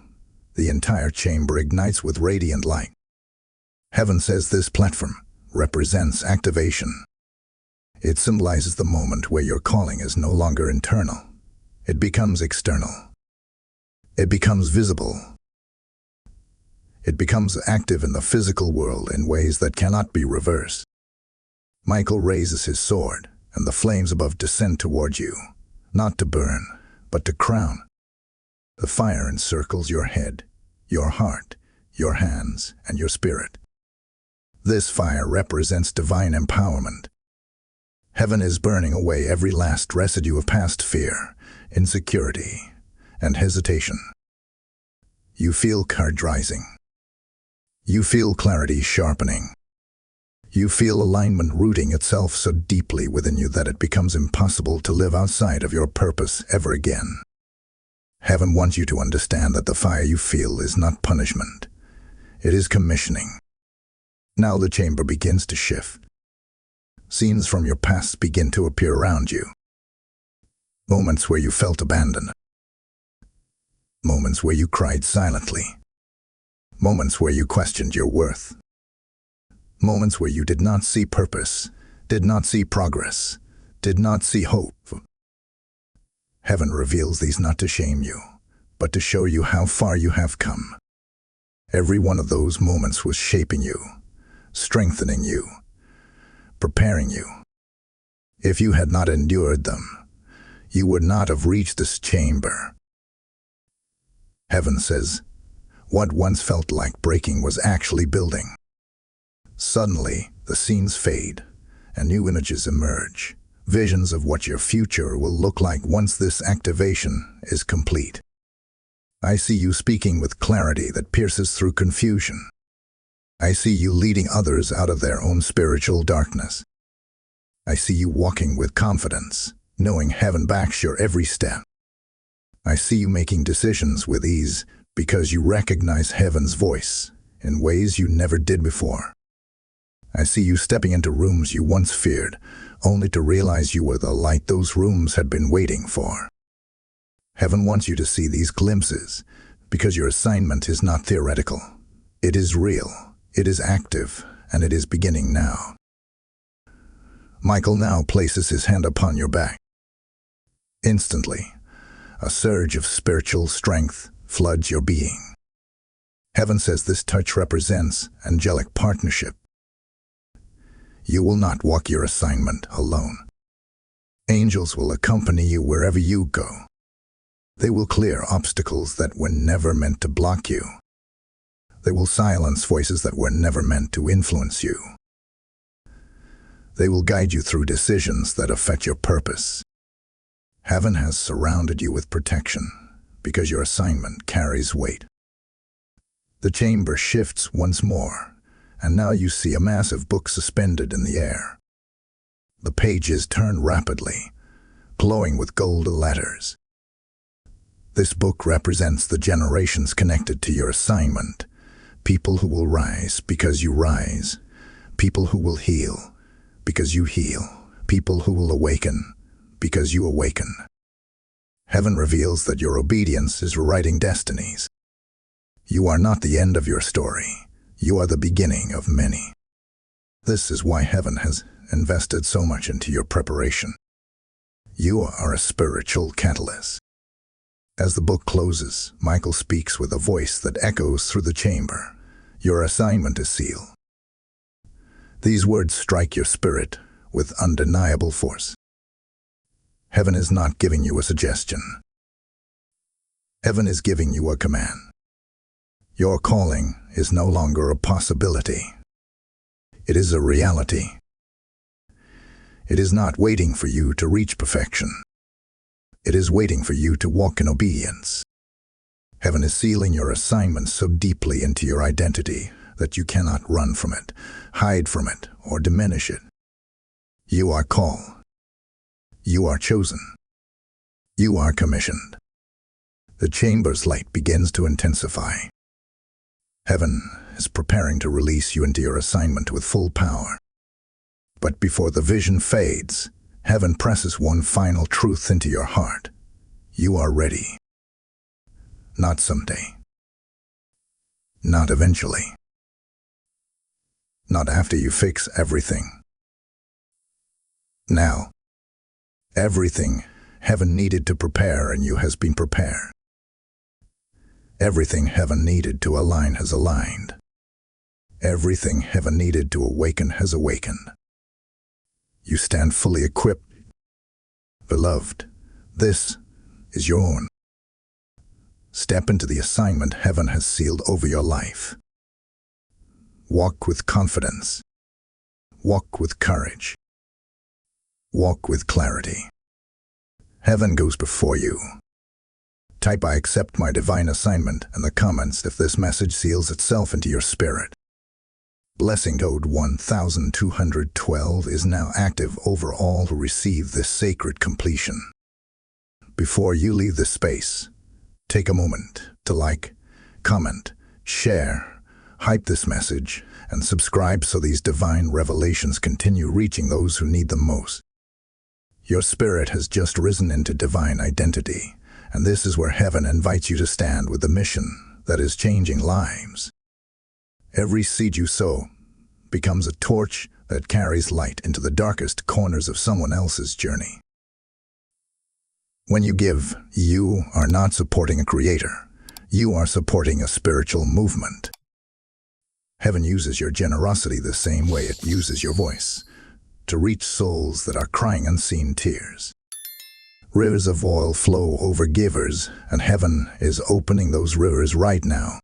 the entire chamber ignites with radiant light. Heaven says this platform represents activation. It symbolizes the moment where your calling is no longer internal. It becomes external. It becomes visible. It becomes active in the physical world in ways that cannot be reversed. Michael raises his sword, and the flames above descend toward you, not to burn, but to crown. The fire encircles your head, your heart, your hands, and your spirit. This fire represents divine empowerment. Heaven is burning away every last residue of past fear, insecurity, and hesitation. You feel courage rising. You feel clarity sharpening. You feel alignment rooting itself so deeply within you that it becomes impossible to live outside of your purpose ever again. Heaven wants you to understand that the fire you feel is not punishment. It is commissioning. Now the chamber begins to shift. Scenes from your past begin to appear around you. Moments where you felt abandoned. Moments where you cried silently. Moments where you questioned your worth. Moments where you did not see purpose, did not see progress, did not see hope. Heaven reveals these not to shame you, but to show you how far you have come. Every one of those moments was shaping you, strengthening you, preparing you, If you had not endured them, you would not have reached this chamber. Heaven says, what once felt like breaking was actually building. Suddenly, the scenes fade, and new images emerge, visions of what your future will look like once this activation is complete. I see you speaking with clarity that pierces through confusion. I see you leading others out of their own spiritual darkness. I see you walking with confidence, knowing heaven backs your every step. I see you making decisions with ease because you recognize heaven's voice in ways you never did before. I see you stepping into rooms you once feared, only to realize you were the light those rooms had been waiting for. Heaven wants you to see these glimpses because your assignment is not theoretical. It is real, it is active, and it is beginning now. Michael now places his hand upon your back. Instantly, a surge of spiritual strength floods your being. Heaven says this touch represents angelic partnership. You will not walk your assignment alone. Angels will accompany you wherever you go. They will clear obstacles that were never meant to block you. They will silence voices that were never meant to influence you. They will guide you through decisions that affect your purpose. Heaven has surrounded you with protection because your assignment carries weight. The chamber shifts once more, and now you see a massive book suspended in the air. The pages turn rapidly, glowing with gold letters. This book represents the generations connected to your assignment, people who will rise because you rise, people who will heal because you heal, people who will awaken because you awaken. Heaven reveals that your obedience is rewriting destinies. You are not the end of your story. You are the beginning of many. This is why heaven has invested so much into your preparation. You are a spiritual catalyst. As the book closes, Michael speaks with a voice that echoes through the chamber. Your assignment is sealed. These words strike your spirit with undeniable force. Heaven is not giving you a suggestion. Heaven is giving you a command. Your calling is no longer a possibility. It is a reality. It is not waiting for you to reach perfection. It is waiting for you to walk in obedience. Heaven is sealing your assignment so deeply into your identity that you cannot run from it, hide from it, or diminish it. You are called. You are chosen. You are commissioned. The chamber's light begins to intensify. Heaven is preparing to release you into your assignment with full power. But before the vision fades, heaven presses one final truth into your heart. You are ready. Not someday. Not eventually. Not after you fix everything. Now. Everything heaven needed to prepare in you has been prepared. Everything heaven needed to align has aligned. Everything heaven needed to awaken has awakened. You stand fully equipped. Beloved, this is your own. Step into the assignment heaven has sealed over your life. Walk with confidence. Walk with courage. Walk with clarity. Heaven goes before you. Type "I accept my divine assignment" in the comments if this message seals itself into your spirit. Blessing code 1212 is now active over all who receive this sacred completion. Before you leave this space, take a moment to like, comment, share, hype this message, and subscribe so these divine revelations continue reaching those who need them most. Your spirit has just risen into divine identity, and this is where heaven invites you to stand with the mission that is changing lives. Every seed you sow becomes a torch that carries light into the darkest corners of someone else's journey. When you give, you are not supporting a creator. You are supporting a spiritual movement. Heaven uses your generosity the same way it uses your voice, to reach souls that are crying unseen tears. Rivers of oil flow over givers, and heaven is opening those rivers right now.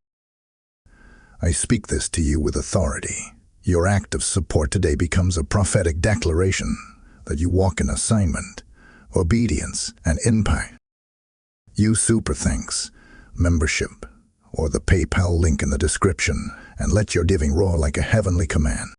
I speak this to you with authority. Your act of support today becomes a prophetic declaration that you walk in assignment, obedience, and impact. Use Super Thanks, membership, or the PayPal link in the description, and let your giving roar like a heavenly command.